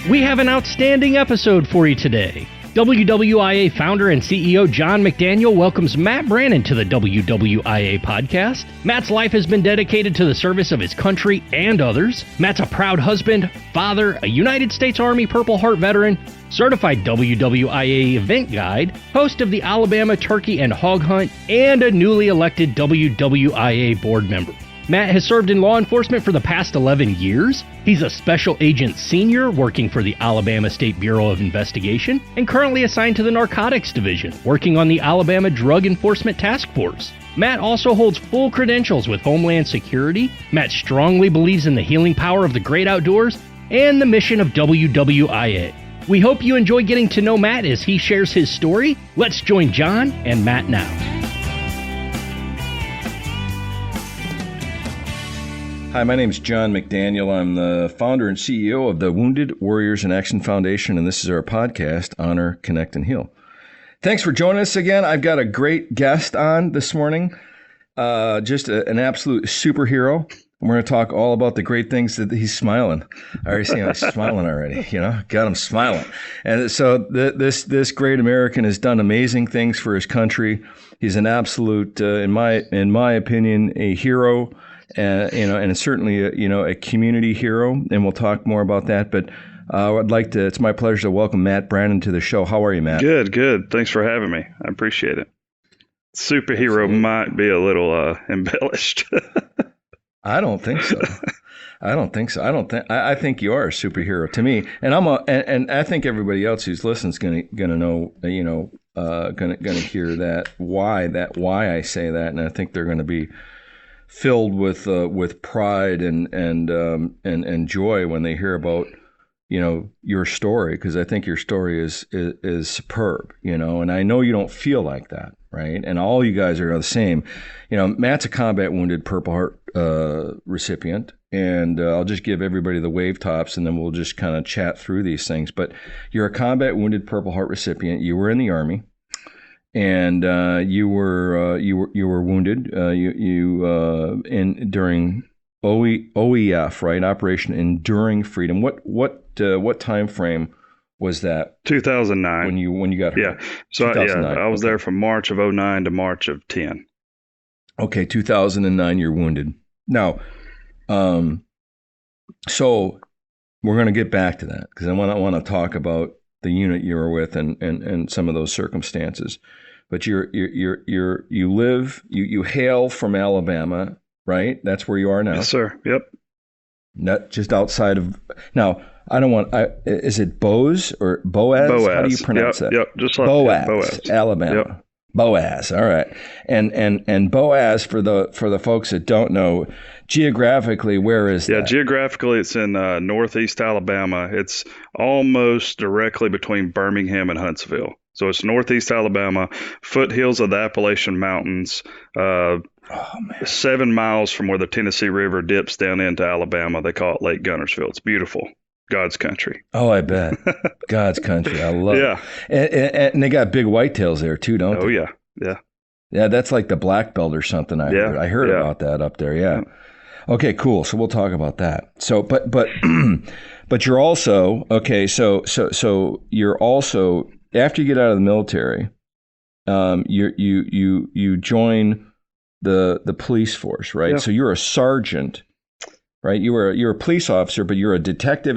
We have an outstanding episode for you today. WWIA Founder and CEO John McDaniel welcomes Matt Brannon to the WWIA Podcast. Matt's life has been dedicated to the service of his country and others. Matt's a proud husband, father, a United States Army Purple Heart veteran, certified WWIA event guide, host of the Alabama Turkey and Hog Hunt, and a newly elected WWIA board member. Matt has served in law enforcement for the past 11 years. He's a special agent senior working for the Alabama State Bureau of Investigation and currently assigned to the Narcotics Division, working on the Alabama Drug Enforcement Task Force. Matt also holds full credentials with Homeland Security. Matt strongly believes in the healing power of the great outdoors and the mission of WWIA. We hope you enjoy getting to know Matt as he shares his story. Let's join John and Matt now. Hi, my name is John McDaniel. I'm the founder and CEO of the Wounded Warriors in Action Foundation, and this is our podcast, Honor, Connect, and Heal. Thanks for joining us again. I've got a great guest on this morning, just an absolute superhero. We're going to talk all about the great things that he's smiling. I already see him smiling already, got him smiling. And so this great American has done amazing things for his country. He's an absolute, in my opinion, a hero. And certainly a community hero, and we'll talk more about that. But it's my pleasure to welcome Matt Brannon to the show. How are you, Matt? Good. Thanks for having me. I appreciate it. Superhero might be a little embellished. I don't think so. I think you are a superhero to me, and and I think everybody else who's listening is gonna know, gonna hear why I say that, and I think they're going to be filled with pride and joy when they hear about your story, because I think your story is superb, and I know you don't feel like that, right? And all you guys are the same. Matt's a combat wounded Purple Heart recipient, and I'll just give everybody the wave tops, and then we'll just kind of chat through these things. But you're a combat wounded Purple Heart recipient. You were in the Army. And you were wounded. During OEF, right? Operation Enduring Freedom. What time frame was that? 2009. When you got hurt? Yeah. So I was there from March of 2009 to March of 10. Okay, 2009. You're wounded. Now, so we're going to get back to that because I want to talk about the unit you were with and some of those circumstances. But you hail from Alabama, right? That's where you are now. Yes, sir. Yep. Not just outside of now. Is it Boaz or Boaz? How do you pronounce that? Yep. Just like Boaz, Alabama. Yep. Boaz. All right. And Boaz, for the folks that don't know, geographically, where is that? Yeah, geographically, it's in northeast Alabama. It's almost directly between Birmingham and Huntsville. So it's northeast Alabama, foothills of the Appalachian Mountains, 7 miles from where the Tennessee River dips down into Alabama. They call it Lake Guntersville. It's beautiful. God's country. Oh, I bet. God's country. I love it. And they got big whitetails there too, don't they? Oh, yeah. Yeah. Yeah, that's like the black belt or something. I heard about that up there. Yeah. Okay, cool. So we'll talk about that. So, but you're also, okay, so you're also, after you get out of the military, you join the police force, right? Yeah. So you're a sergeant, right? You're a police officer, but you're a detective,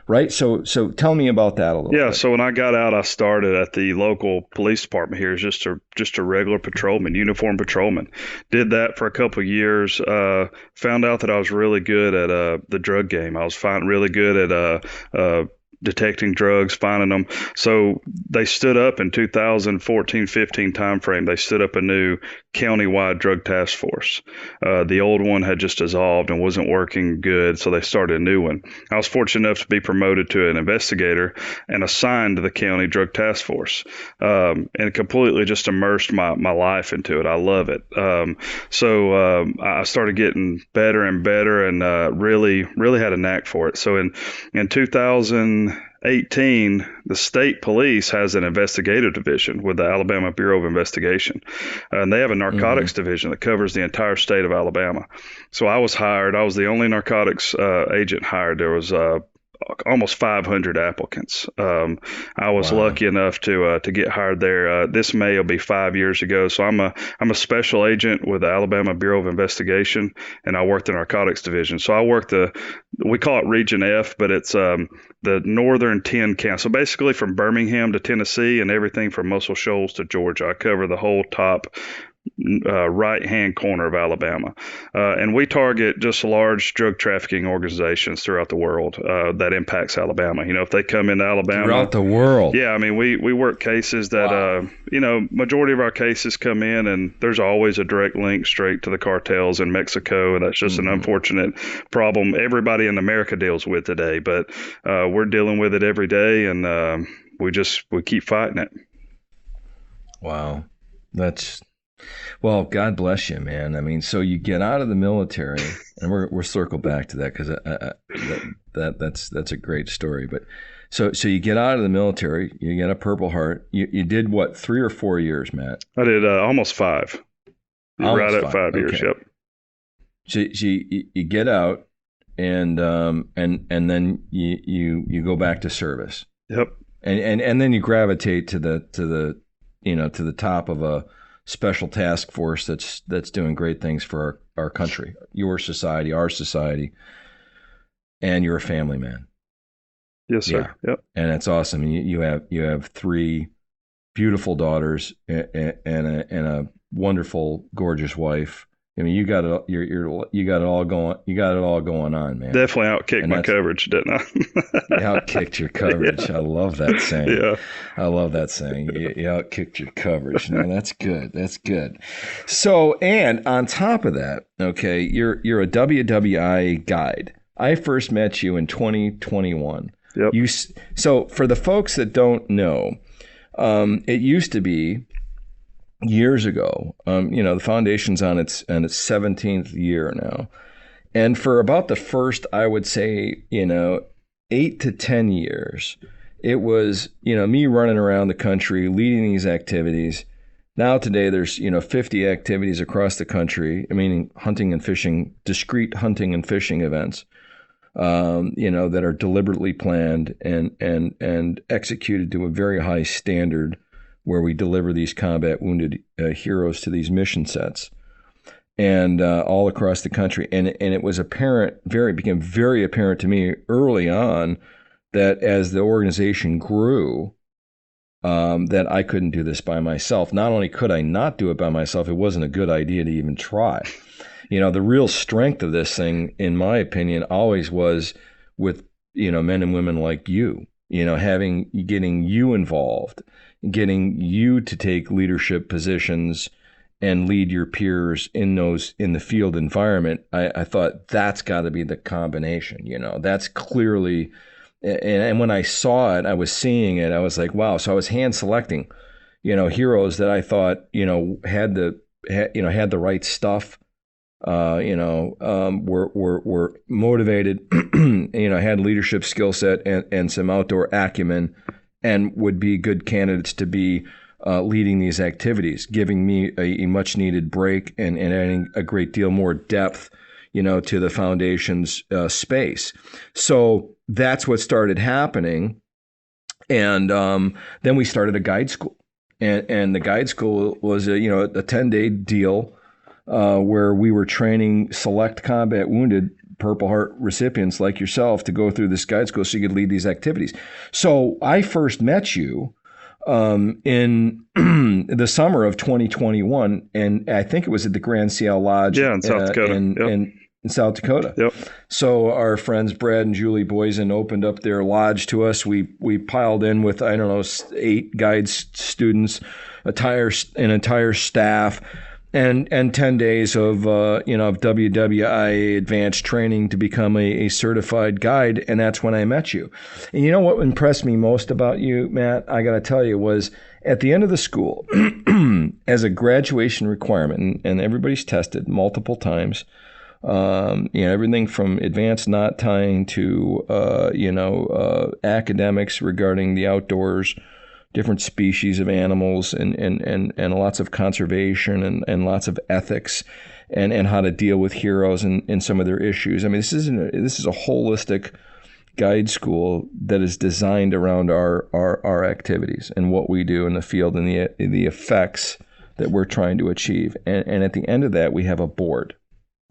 right? So tell me about that a little bit. Yeah. So when I got out, I started at the local police department here as just a regular patrolman, uniformed patrolman. Did that for a couple of years. Found out that I was really good at the drug game. I was really good at detecting drugs, finding them. So they stood up in 2014-15 timeframe. They stood up a new county-wide drug task force. The old one had just dissolved and wasn't working good, so they started a new one. I was fortunate enough to be promoted to an investigator and assigned to the county drug task force, and completely just immersed my life into it. I love it. So I started getting better and better, and really had a knack for it. So in 2018, the state police has an investigative division with the Alabama Bureau of Investigation. And they have a narcotics division that covers the entire state of Alabama. So I was hired. I was the only narcotics agent hired. There was almost 500 applicants. I was lucky enough to get hired there. This May will be 5 years ago. So I'm a special agent with the Alabama Bureau of Investigation, and I work the Narcotics Division. So I work we call it Region F, but it's the northern 10 counties. So basically from Birmingham to Tennessee and everything from Muscle Shoals to Georgia. I cover the whole top right-hand corner of Alabama. And we target just large drug trafficking organizations throughout the world that impacts Alabama. If they come into Alabama. Throughout the world. Yeah, I mean, we work cases that, majority of our cases come in and there's always a direct link straight to the cartels in Mexico. And that's just an unfortunate problem everybody in America deals with today. But we're dealing with it every day, and we keep fighting it. Wow. Well, God bless you, man. I mean, so you get out of the military, and we're circle back to that because that's a great story. But so you get out of the military, you get a Purple Heart. You did what, 3 or 4 years, Matt? I did almost 5. Right at 5 years. Okay. Yep. So you get out, and then you go back to service. Yep. And then you gravitate to the top of a special task force that's doing great things for our country, your society, our society, and you're a family man. Yes, sir. Yeah. Yep. And that's awesome. You have 3 beautiful daughters and a wonderful, gorgeous wife. I mean, you got it. You got it all going. You got it all going on, man. Definitely outkicked my coverage, didn't I? Outkicked your coverage. Yeah. I love that saying. Yeah, I love that saying. You outkicked your coverage. No, that's good. That's good. So, and on top of that, okay, you're a WWIA guide. I first met you in 2021. Yep. So for the folks that don't know, it used to be. Years ago, the foundation's on its 17th year now. And for about the first, I would say, 8 to 10 years, it was, me running around the country, leading these activities. Now today there's, 50 activities across the country, meaning hunting and fishing, discrete hunting and fishing events, that are deliberately planned and executed to a very high standard, where we deliver these combat wounded heroes to these mission sets, and all across the country. And it was became very apparent to me early on that as the organization grew, that I couldn't do this by myself. Not only could I not do it by myself, it wasn't a good idea to even try. The real strength of this thing, in my opinion, always was with, men and women like you, getting you involved, getting you to take leadership positions and lead your peers in the field environment. I thought that's got to be the combination. That's clearly, and when I saw it, I was seeing it. I was like, wow. So I was hand selecting, heroes that I thought, had the right stuff, were motivated, had leadership skill set and some outdoor acumen, and would be good candidates to be leading these activities, giving me a much needed break and adding a great deal more depth, to the foundation's space. So that's what started happening. And then we started a guide school, and the guide school was a 10-day deal where we were training select combat wounded Purple Heart recipients like yourself to go through this guide school so you could lead these activities. So I first met you in the summer of 2021, and I think it was at the Grand Ciel Lodge in South Dakota. In South Dakota. Yep. So our friends Brad and Julie Boysen opened up their lodge to us. We piled in with 8 guide students, an entire staff. And 10 days of WWIA advanced training to become a certified guide, and that's when I met you. And what impressed me most about you, Matt, I got to tell you, was at the end of the school, as a graduation requirement, and everybody's tested multiple times, everything from advanced knot tying to academics regarding the outdoors, different species of animals, and lots of conservation and lots of ethics, and how to deal with heroes and some of their issues. I mean, this is a holistic guide school that is designed around our activities and what we do in the field and the effects that we're trying to achieve. And at the end of that, we have a board.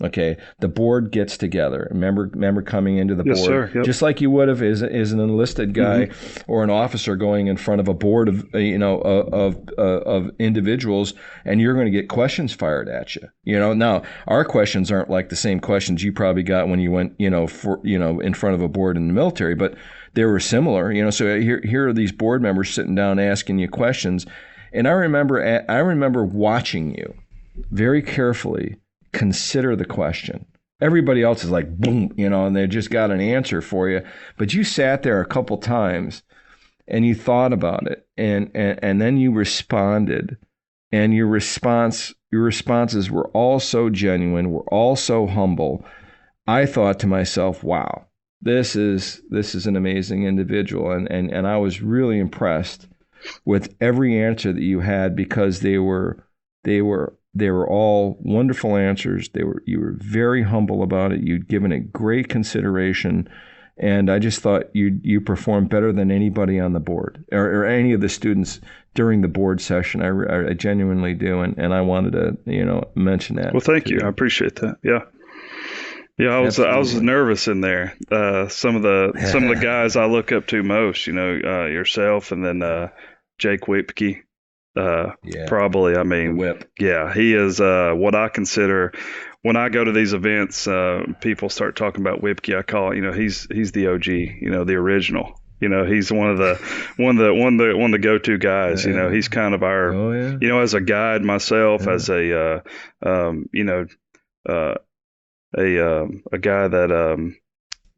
Okay, the board gets together. Remember coming into the board, sir. Yep. Just like you would have as an enlisted guy or an officer going in front of a board of of individuals, and you're going to get questions fired at you. Now our questions aren't like the same questions you probably got when you went in front of a board in the military, but they were similar. So here are these board members sitting down asking you questions, and I remember watching you very carefully consider the question. Everybody else is like, boom, and they just got an answer for you. But you sat there a couple times and you thought about it and then you responded. And your responses were all so genuine, were all so humble. I thought to myself, wow, this is an amazing individual. And I was really impressed with every answer that you had, because they were all wonderful answers. You were very humble about it. You'd given it great consideration, and I just thought you performed better than anybody on the board or any of the students during the board session. I genuinely do, and I wanted to mention that. Well, thank you. I appreciate that. Yeah. Yeah, I was nervous in there. Some of the guys I look up to most, yourself, and then Jake Whipke. Probably. I mean, Whip. Yeah, he is what I consider, when I go to these events, people start talking about Whipke. I call it, he's the OG, the original. He's one of the go-to guys. Yeah. He's kind of our, as a guide myself, as a guy that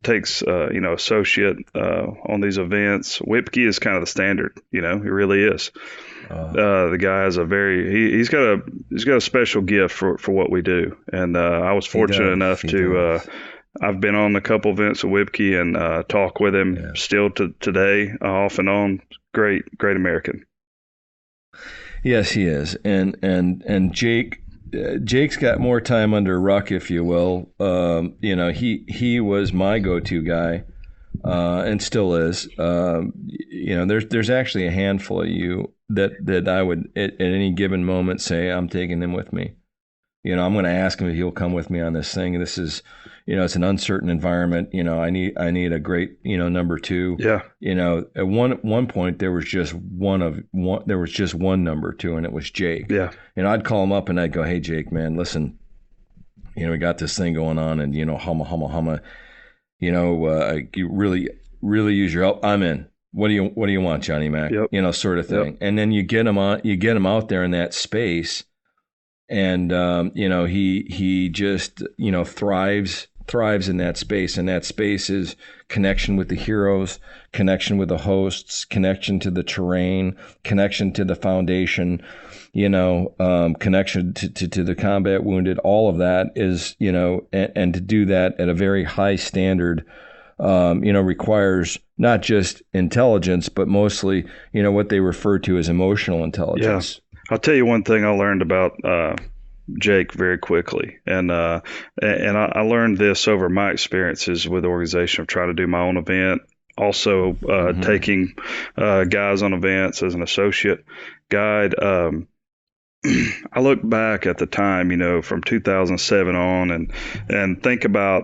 takes associate on these events. Whipke is kind of the standard. He really is. The guy has he's got a special gift for what we do, and I was fortunate enough to I've been on a couple events with Whipke and talk with him still today, off and on. Great American. Yes, he is, and Jake's got more time under ruck, if you will. He was my go-to guy, and still is. There's actually a handful of you that I would at any given moment say, I'm taking him with me. I'm going to ask him if he'll come with me on this thing. This is, it's an uncertain environment. I need a great, number two. Yeah. At one point there was just one number two, and it was Jake. Yeah. I'd call him up and I'd go, hey Jake, man, listen, we got this thing going on, and humma. You really use your help. I'm in. What do you want, Johnny Mac? Yep. Sort of thing. Yep. And then you get him out there in that space, and he just thrives in that space. And that space is connection with the heroes, connection with the hosts, connection to the terrain, connection to the foundation, connection to the combat wounded. All of that is, and to do that at a very high standard, requires not just intelligence, but mostly, what they refer to as emotional intelligence. Yeah. I'll tell you one thing I learned about Jake very quickly, and I learned this over my experiences with the organization of trying to do my own event, also taking guys on events as an associate guide. I look back at the time, from 2007 on, and think about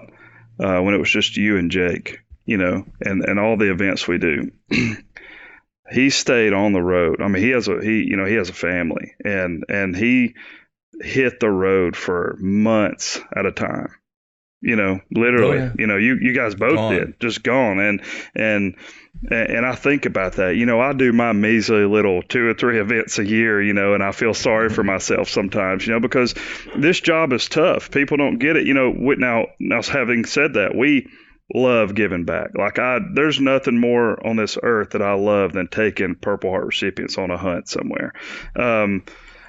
when it was just you and Jake, and all the events we do. He stayed on the road. I mean, he has a family, and he hit the road for months at a time. Literally. Oh, yeah. You guys both did, just gone. And I think about that. I do my measly little 2 or 3 events a year, and I feel sorry for myself sometimes, because this job is tough. People don't get it. Now having said that, we love giving back. There's nothing more on this earth that I love than taking Purple Heart recipients on a hunt somewhere.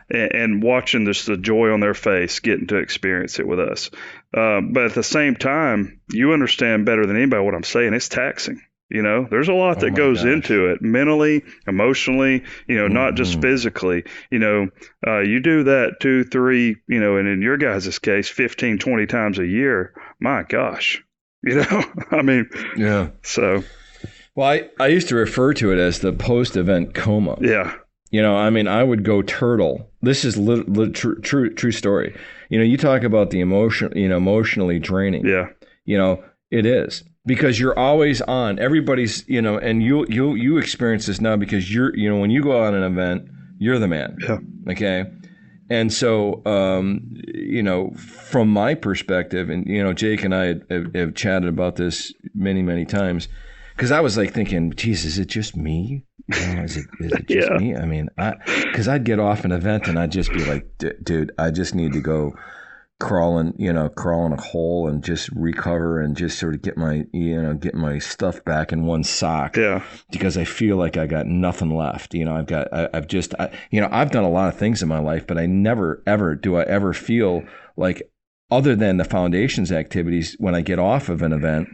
And watching the joy on their face, getting to experience it with us. But at the same time, you understand better than anybody what I'm saying. It's taxing. There's a lot that goes into it, mentally, emotionally, not just physically. You do that 2, 3, and in your guys' case, 15, 20 times a year. My gosh, I mean, Yeah. so. Well, I used to refer to it as the post-event coma. Yeah. I mean, I would go turtle. This is true story. You talk about the emotionally draining. Yeah. It is, because you're always on. Everybody's, and you experience this now because when you go on an event, you're the man. Yeah. Okay. And so, from my perspective, and, Jake and I have chatted about this many, many times, because I was like thinking, geez, is it just me? Is it just me? I mean, because I'd get off an event and I'd just be like, dude, I just need to go crawl in a hole and just recover and just sort of get my stuff back in one sock. Yeah. Because I feel like I got nothing left. I've done a lot of things in my life, but I never, ever do I ever feel like, other than the foundation's activities, when I get off of an event,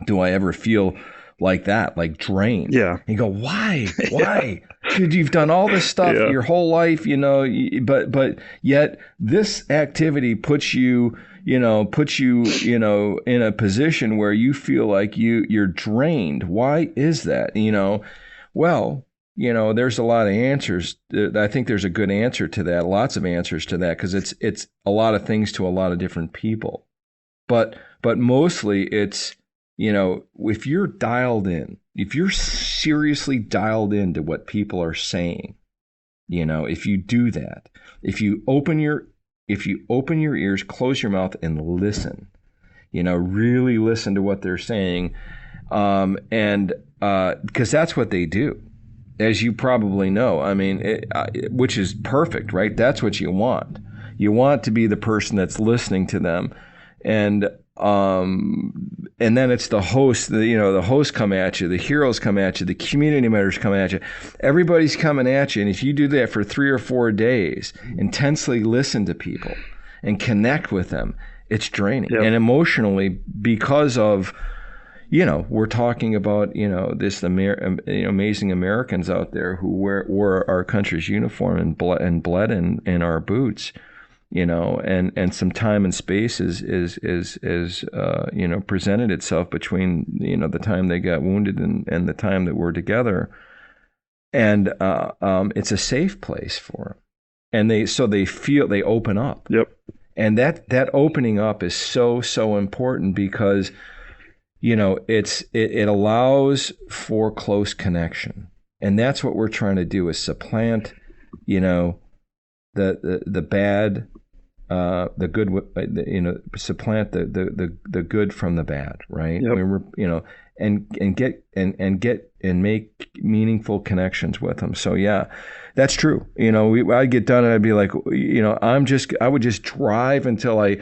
do I ever feel like that, like drained? Yeah. And you go, why? Dude, you've done all this stuff your whole life, but yet this activity puts you in a position where you feel like you're drained. Why is that? Well, there's a lot of answers. I think there's a good answer to that, lots of answers to that, because it's a lot of things to a lot of different people. But mostly it's, if you're dialed in, if you're seriously dialed into what people are saying, if you do that, if you open your ears, close your mouth and listen, really listen to what they're saying. And because that's what they do, as you probably know. I mean, which is perfect, right? That's what you want. You want to be the person that's listening to them. And then it's the host, the hosts come at you, the heroes come at you, the community members come at you. Everybody's coming at you. And if you do that for 3 or 4 days, intensely listen to people and connect with them, it's draining. Yep. And emotionally, because of, we're talking about, this amazing Americans out there who wore our country's uniform and bled in our boots. And some time and space is presented itself between, the time they got wounded and the time that we're together. And it's a safe place for them. And they open up. Yep. And that opening up is so important, because, it allows for close connection. And that's what we're trying to do, is supplant, the bad, the good, supplant the good from the bad, right? Yep. And make meaningful connections with them. So yeah, that's true. I'd get done and I'd be like, I would just drive until I'd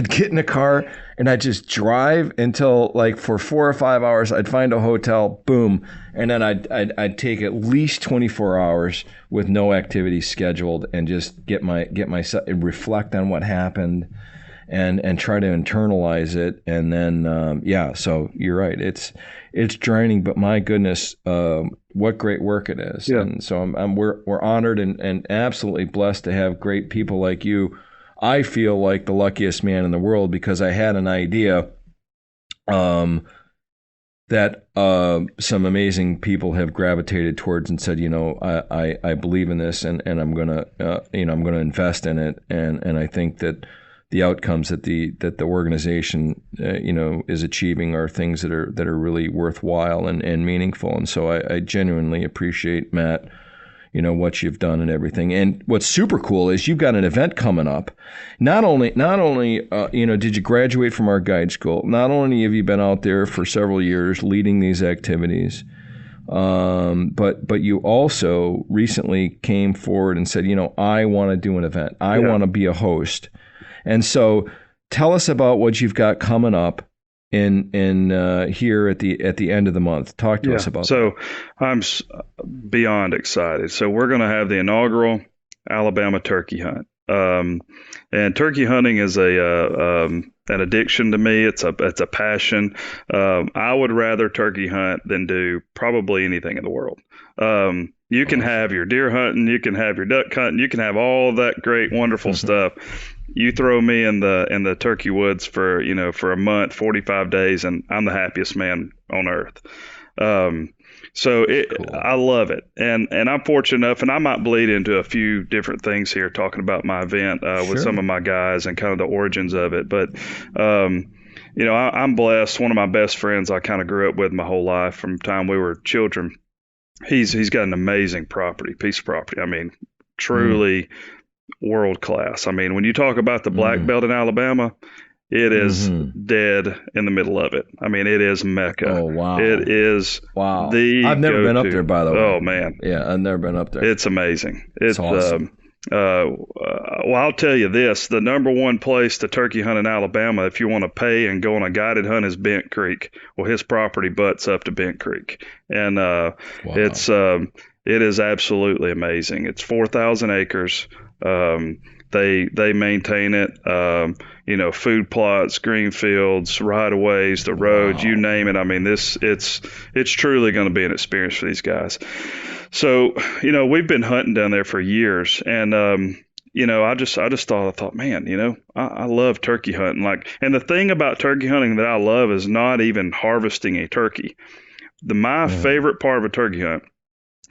get in a car and I'd just drive until, like, for 4 or 5 hours, I'd find a hotel, boom. And then I'd take at least 24 hours with no activity scheduled and just get myself and reflect on what happened and try to internalize it. And then, so you're right. It's draining, but my goodness, what great work it is. Yeah. And so we're honored and absolutely blessed to have great people like you. I feel like the luckiest man in the world, because I had an idea that some amazing people have gravitated towards and said, I believe in this and I'm gonna invest in it, and I think that the outcomes that the organization is achieving are things that are really worthwhile and meaningful. And so I genuinely appreciate, Matt, what you've done and everything. And what's super cool is you've got an event coming up. Not only did you graduate from our guide school, not only have you been out there for several years leading these activities, but you also recently came forward and said, I want to do an event. I want to be a host. And so tell us about what you've got coming up in here at the end of the month. Talk to us about that. So I'm beyond excited. So we're going to have the inaugural Alabama turkey hunt. And turkey hunting is an addiction to me. It's a passion. I would rather turkey hunt than do probably anything in the world. You can have your deer hunting, you can have your duck hunting, you can have all that great, wonderful stuff. you throw me in the turkey woods for a month, 45 days, and I'm the happiest man on earth. So cool. I love it, and I'm fortunate enough, and I might bleed into a few different things here, talking about my event with some of my guys and kind of the origins of it. But I'm blessed. One of my best friends I kind of grew up with my whole life from the time we were children. He's got an amazing piece of property. I mean, truly world class. I mean, when you talk about the black belt in Alabama, it is dead in the middle of it. I mean, it is Mecca. Oh, wow. It is I've never been up there, by the way. Oh, man. Yeah, I've never been up there. It's amazing. It's awesome. Well, I'll tell you this. The number one place to turkey hunt in Alabama, if you want to pay and go on a guided hunt, is Bent Creek. Well, his property butts up to Bent Creek. And it is absolutely amazing. It's 4,000 acres. They maintain it, food plots, green fields, right-of-ways, the roads, you name it. I mean, it's truly going to be an experience for these guys. So, we've been hunting down there for years, and I just thought, man, I love turkey hunting. And the thing about turkey hunting that I love is not even harvesting a turkey. My favorite part of a turkey hunt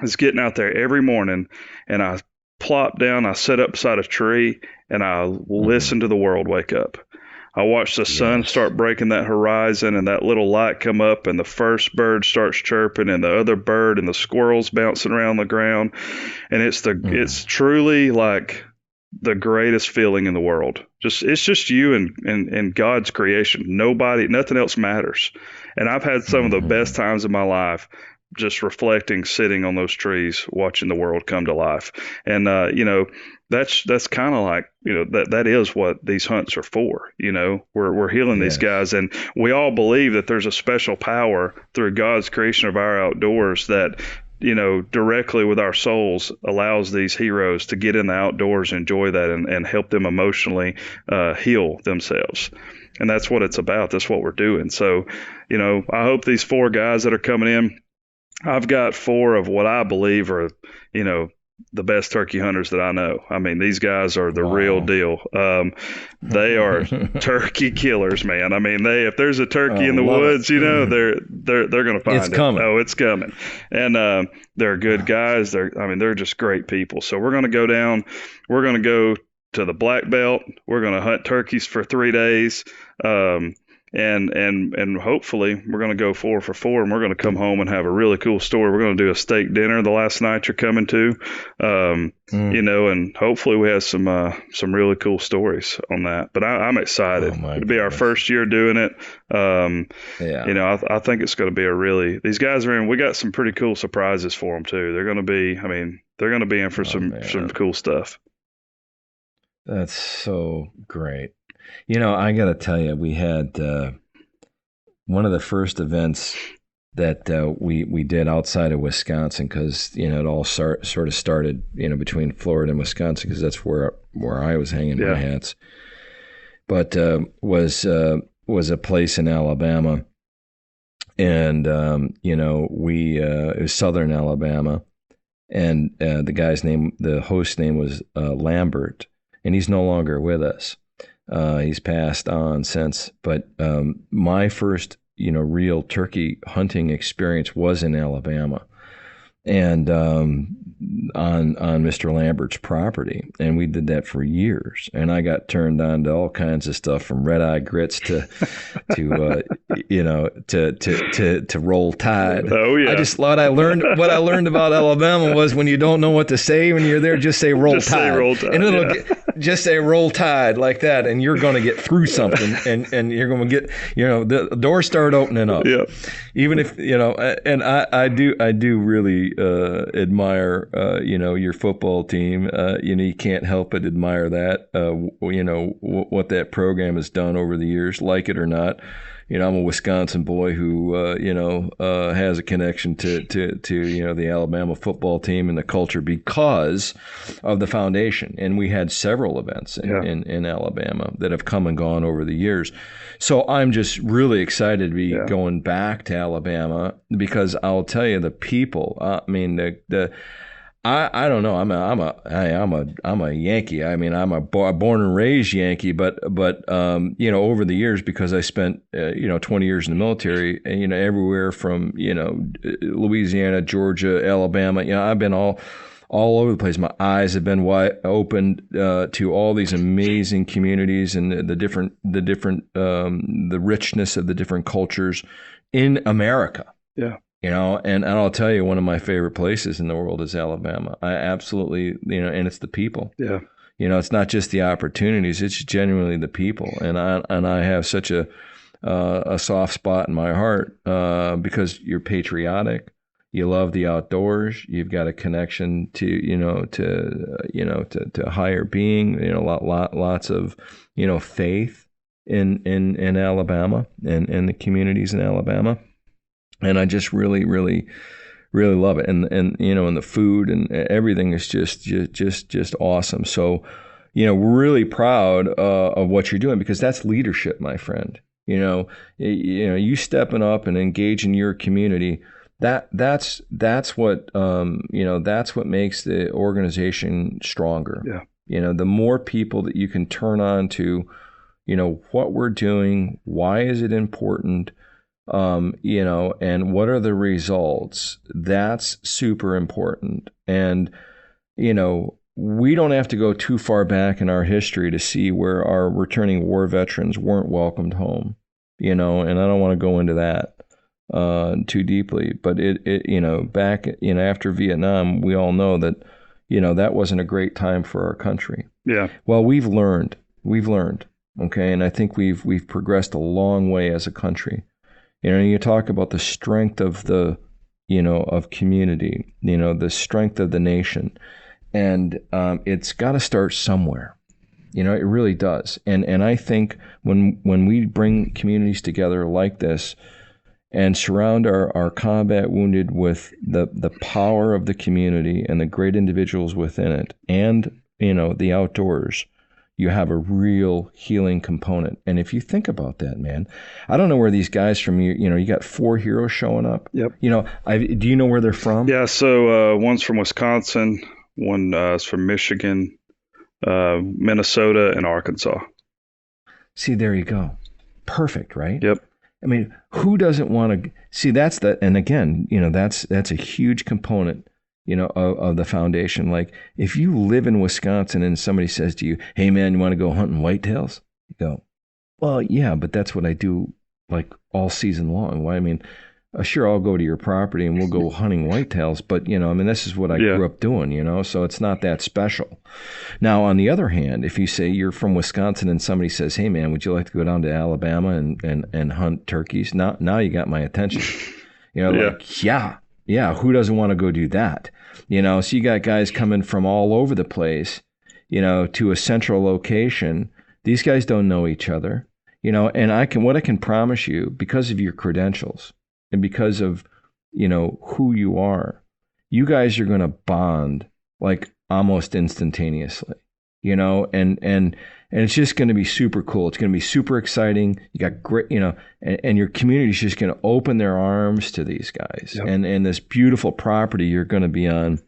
is getting out there every morning, and I plop down, I sit up beside a tree, and I listen to the world wake up. I watch the sun start breaking that horizon, and that little light come up, and the first bird starts chirping, and the other bird, and the squirrels bouncing around the ground. And it's truly like the greatest feeling in the world. It's just you and God's creation. Nothing else matters. And I've had some of the best times of my life just reflecting, sitting on those trees, watching the world come to life. And, that's kind of like, that is what these hunts are for. We're healing these guys, and we all believe that there's a special power through God's creation of our outdoors that, directly with our souls allows these heroes to get in the outdoors, enjoy that, and help them emotionally heal themselves. And that's what it's about. That's what we're doing. So, I hope these 4 guys that are coming in, I've got 4 of what I believe are, the best turkey hunters that I know. I mean, these guys are the real deal. They are turkey killers, man. I mean, if there's a turkey in the woods, they're going to find it. It's coming. Oh, it's coming. And they're good guys. They're just great people. So we're going to go down. We're going to go to the black belt. We're going to hunt turkeys for 3 days. And hopefully we're going to go 4 for 4, and we're going to come home and have a really cool story. We're going to do a steak dinner the last night you're coming to, and hopefully we have some really cool stories on that. But I'm excited. It'll be our first year doing it. I think it's going to be these guys are in. We got some pretty cool surprises for them too. They're going to be in for some cool stuff. That's so great. I got to tell you, we had one of the first events that we did outside of Wisconsin, because it all sort of started between Florida and Wisconsin, because that's where I was hanging my hats. But was a place in Alabama, and it was Southern Alabama, and the host name was Lambert, and he's no longer with us. He's passed on since, but my first, real turkey hunting experience was in Alabama, and on Mr. Lambert's property, and we did that for years. And I got turned on to all kinds of stuff, from red eye grits to roll tide. Oh yeah. What I learned about Alabama was, when you don't know what to say when you're there, just say roll tide. Say roll tide. And it'll just say roll tide like that, and you're going to get through something, and you're going to get, the doors start opening up. Yeah. Even if, and I do really admire, your football team. You can't help but admire that, what that program has done over the years, like it or not. I'm a Wisconsin boy who, has a connection to the Alabama football team and the culture because of the foundation. And we had several events in Alabama that have come and gone over the years. So I'm just really excited to be going back to Alabama, because I'll tell you, the people, I don't know. I'm a Yankee. I mean, I'm a born and raised Yankee, but over the years, because I spent 20 years in the military, and everywhere from Louisiana, Georgia, Alabama. I've been all over the place. My eyes have been wide opened to all these amazing communities and the richness of the different cultures in America. Yeah. And I'll tell you, one of my favorite places in the world is Alabama. I absolutely, and it's the people. Yeah. It's not just the opportunities; it's genuinely the people. And I have such a soft spot in my heart because you're patriotic, you love the outdoors, you've got a connection to higher being. Lots of faith in Alabama and the communities in Alabama. And I just really, really, really love it. And the food and everything is just awesome. So, we're really proud of what you're doing, because that's leadership, my friend. You stepping up and engaging your community. That's what that's what makes the organization stronger. Yeah. The more people that you can turn on to, what we're doing, why is it important? And what are the results? That's super important. And, we don't have to go too far back in our history to see where our returning war veterans weren't welcomed home, and I don't want to go into that too deeply, but it back, after Vietnam, we all know that, that wasn't a great time for our country. Yeah. Well, we've learned, okay. And I think we've progressed a long way as a country. You talk about the strength of the, of community, the strength of the nation, and it's got to start somewhere. It really does. And I think when we bring communities together like this and surround our combat wounded with the power of the community and the great individuals within it, and the outdoors, you have a real healing component. And if you think about that, man, I don't know where these guys from you got 4 heroes showing up. Yep. Do you know where they're from? Yeah. So one's from Wisconsin, one is from Michigan, Minnesota, and Arkansas. See, there you go. Perfect, right? Yep. I mean, who doesn't want to see? And again, that's a huge component, of the foundation. Like, if you live in Wisconsin and somebody says to you, "Hey man, you want to go hunting whitetails?" You go, "Well, yeah, but that's what I do like all season long." Why? I mean, sure, I'll go to your property and we'll go hunting whitetails, but this is what I grew up doing, so it's not that special. Now, on the other hand, if you say you're from Wisconsin and somebody says, "Hey man, would you like to go down to Alabama and hunt turkeys?" Now you got my attention. Like, yeah, who doesn't want to go do that? So you got guys coming from all over the place, to a central location. These guys don't know each other, and what I can promise you, because of your credentials and because of, who you are, you guys are going to bond like almost instantaneously, and it's just going to be super cool. It's going to be super exciting. You got great, and your community is just going to open their arms to these guys. Yep. And this beautiful property you're going to be on.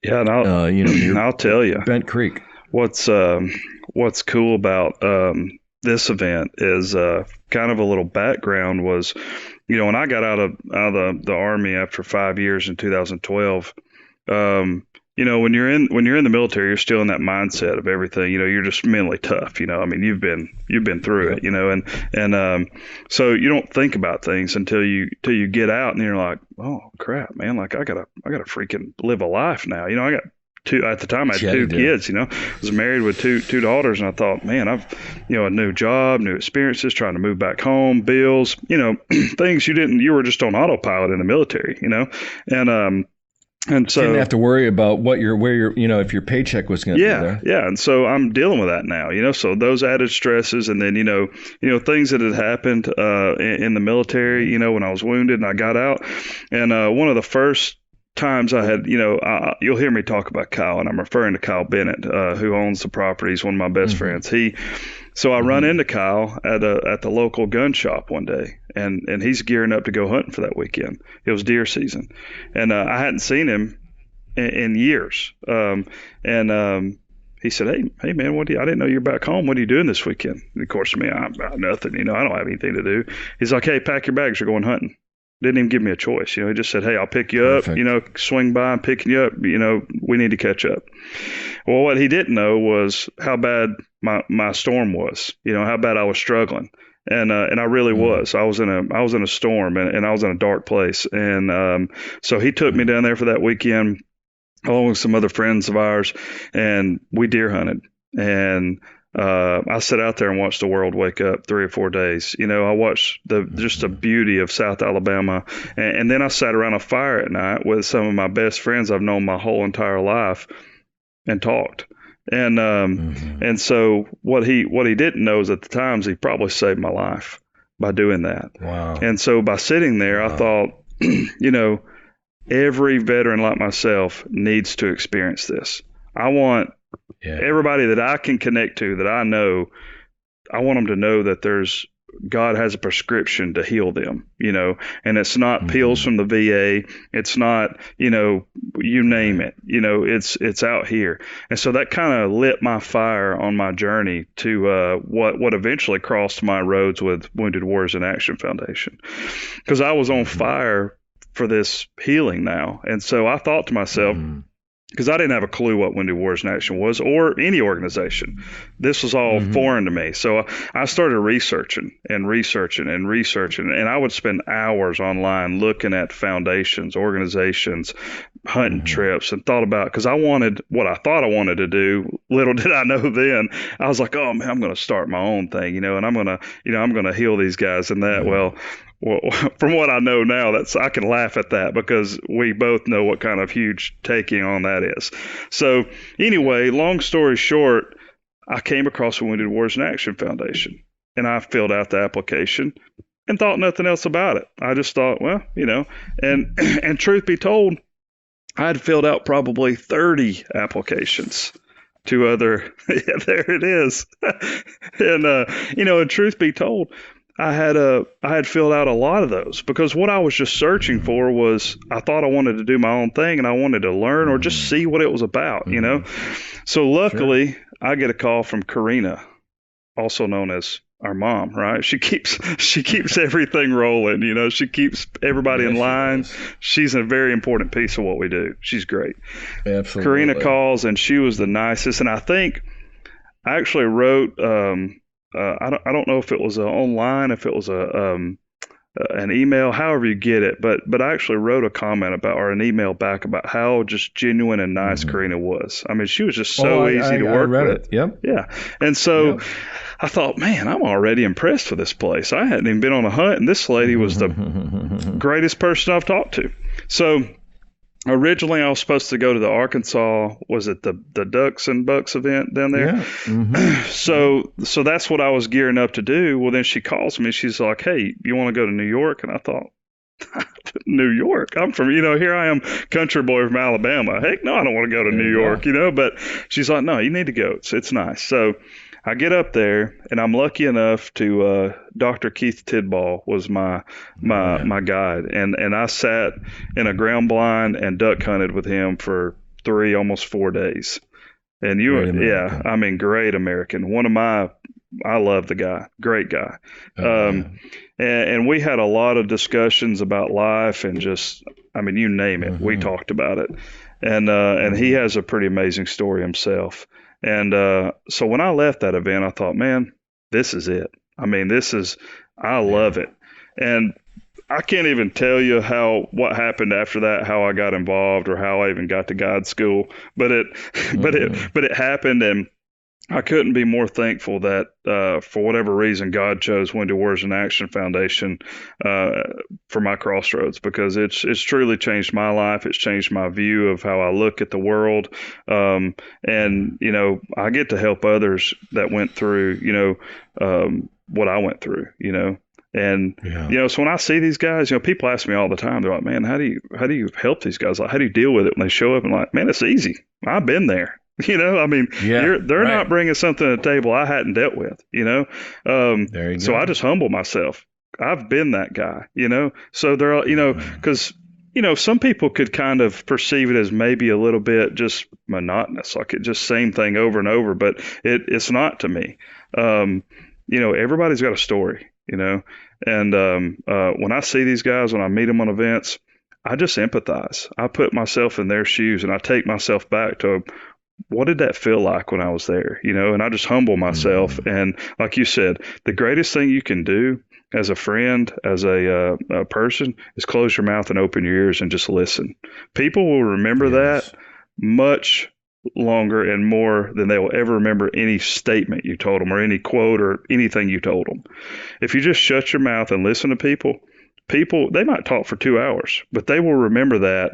Yeah. And I'll tell you, Bent Creek. What's cool about this event is kind of a little background was, when I got out of the Army after 5 years in 2012, when you're in the military, you're still in that mindset of everything. You're just mentally tough. I mean, you've been through it. And so you don't think about things until you get out, and you're like, oh crap, man! Like I gotta freaking live a life now. I got two at the time. I had 2 kids. I was married with two daughters, and I thought, man, I've a new job, new experiences, trying to move back home, bills, things you were just on autopilot in the military, And so you didn't have to worry about where your if your paycheck was going to be there. Yeah. And so I'm dealing with that now, so those added stresses, and then, things that had happened in the military, when I was wounded and I got out. And one of the first times I had, you'll hear me talk about Kyle, and I'm referring to Kyle Bennett, who owns the property. He's one of my best friends. So I run into Kyle at the local gun shop one day, and he's gearing up to go hunting for that weekend. It was deer season, and I hadn't seen him in years. He said, hey man, I didn't know you're back home. What are you doing this weekend? And of course, me, I'm nothing. I don't have anything to do. He's like, hey, pack your bags. You're going hunting. Didn't even give me a choice. He just said, hey, I'll pick you up. Swing by and picking you up. We need to catch up. Well, what he didn't know was how bad my storm was. How bad I was struggling. And I really was. I was in a storm, and I was in a dark place. And so he took me down there for that weekend, along with some other friends of ours, and we deer hunted. And I sat out there and watched the world wake up 3 or 4 days. I watched just the beauty of South Alabama, and then I sat around a fire at night with some of my best friends I've known my whole entire life, and talked. And and so what he didn't know is at the times he probably saved my life by doing that. Wow. And so by sitting there, I thought, every veteran like myself needs to experience this. I want everybody that I can connect to, that I know, I want them to know that God has a prescription to heal them, and it's not pills from the VA. It's not, you name it, it's out here. And so that kind of lit my fire on my journey to what eventually crossed my roads with Wounded Warriors in Action Foundation, because I was on fire for this healing now. And so I thought to myself, because I didn't have a clue what Wounded Warriors in Action was, or any organization. This was all foreign to me. So I started researching, and I would spend hours online looking at foundations, organizations, hunting trips, and thought about, because I wanted what I thought I wanted to do. Little did I know then, I was like, oh man, I'm going to start my own thing, and I'm going to heal these guys and that. Well, from what I know now, I can laugh at that, because we both know what kind of huge taking on that is. So anyway, long story short, I came across the Wounded Warriors in Action Foundation, and I filled out the application and thought nothing else about it. I just thought, well, and truth be told, I had filled out probably 30 applications to other, there it is. And, and truth be told, I had filled out a lot of those, because what I was just searching for was, I thought I wanted to do my own thing, and I wanted to learn or just see what it was about, So luckily, I get a call from Karina, also known as our mom, right? She keeps everything rolling, she keeps everybody in line. She's a very important piece of what we do. She's great. Absolutely. Karina calls, and she was the nicest. And I think I actually wrote, I don't know if it was online, if it was an email, however you get it, but I actually wrote a comment about, or an email back about how just genuine and nice Karina was. I mean, she was just so easy to work with. I read it. Yep. Yeah. And so I thought, man, I'm already impressed with this place. I hadn't even been on a hunt, and this lady was the greatest person I've talked to. So originally, I was supposed to go to the Arkansas, was it the Ducks and Bucks event down there? Yeah. So that's what I was gearing up to do. Well, then she calls me. She's like, hey, you want to go to New York? And I thought, New York? I'm from, here I am, country boy from Alabama. Heck no, I don't want to go to New York, But she's like, no, you need to go. It's nice. So I get up there, and I'm lucky enough to Dr. Keith Tidball was my guide, and I sat in a ground blind and duck hunted with him for 3, almost 4 days. And great American. I love the guy, great guy. And we had a lot of discussions about life, and just, you name it, we talked about it. And he has a pretty amazing story himself. And so when I left that event, I thought, man, this is it. I love it. And I can't even tell you what happened after that, how I got involved, or how I even got to guide school. But it happened, and I couldn't be more thankful that for whatever reason, God chose Wounded Warriors in Action Foundation for my crossroads, because it's truly changed my life. It's changed my view of how I look at the world. And, I get to help others that went through, what I went through, And, so when I see these guys, people ask me all the time, they're like, man, how do you help these guys? Like, how do you deal with it when they show up? And like, man, it's easy. I've been there. They're not bringing something to the table I hadn't dealt with, There you go. So I just humble myself. I've been that guy, so they're, because some people could kind of perceive it as maybe a little bit just monotonous, like it just same thing over and over, but it's not to me. Everybody's got a story, and when I see these guys, when I meet them on events, I just empathize. I put myself in their shoes and I take myself back to what did that feel like when I was there, and I just humble myself. And like you said, the greatest thing you can do as a friend, as a person, is close your mouth and open your ears and just listen. People will remember that much longer and more than they will ever remember any statement you told them or any quote or anything you told them. If you just shut your mouth and listen to people, they might talk for 2 hours, but they will remember that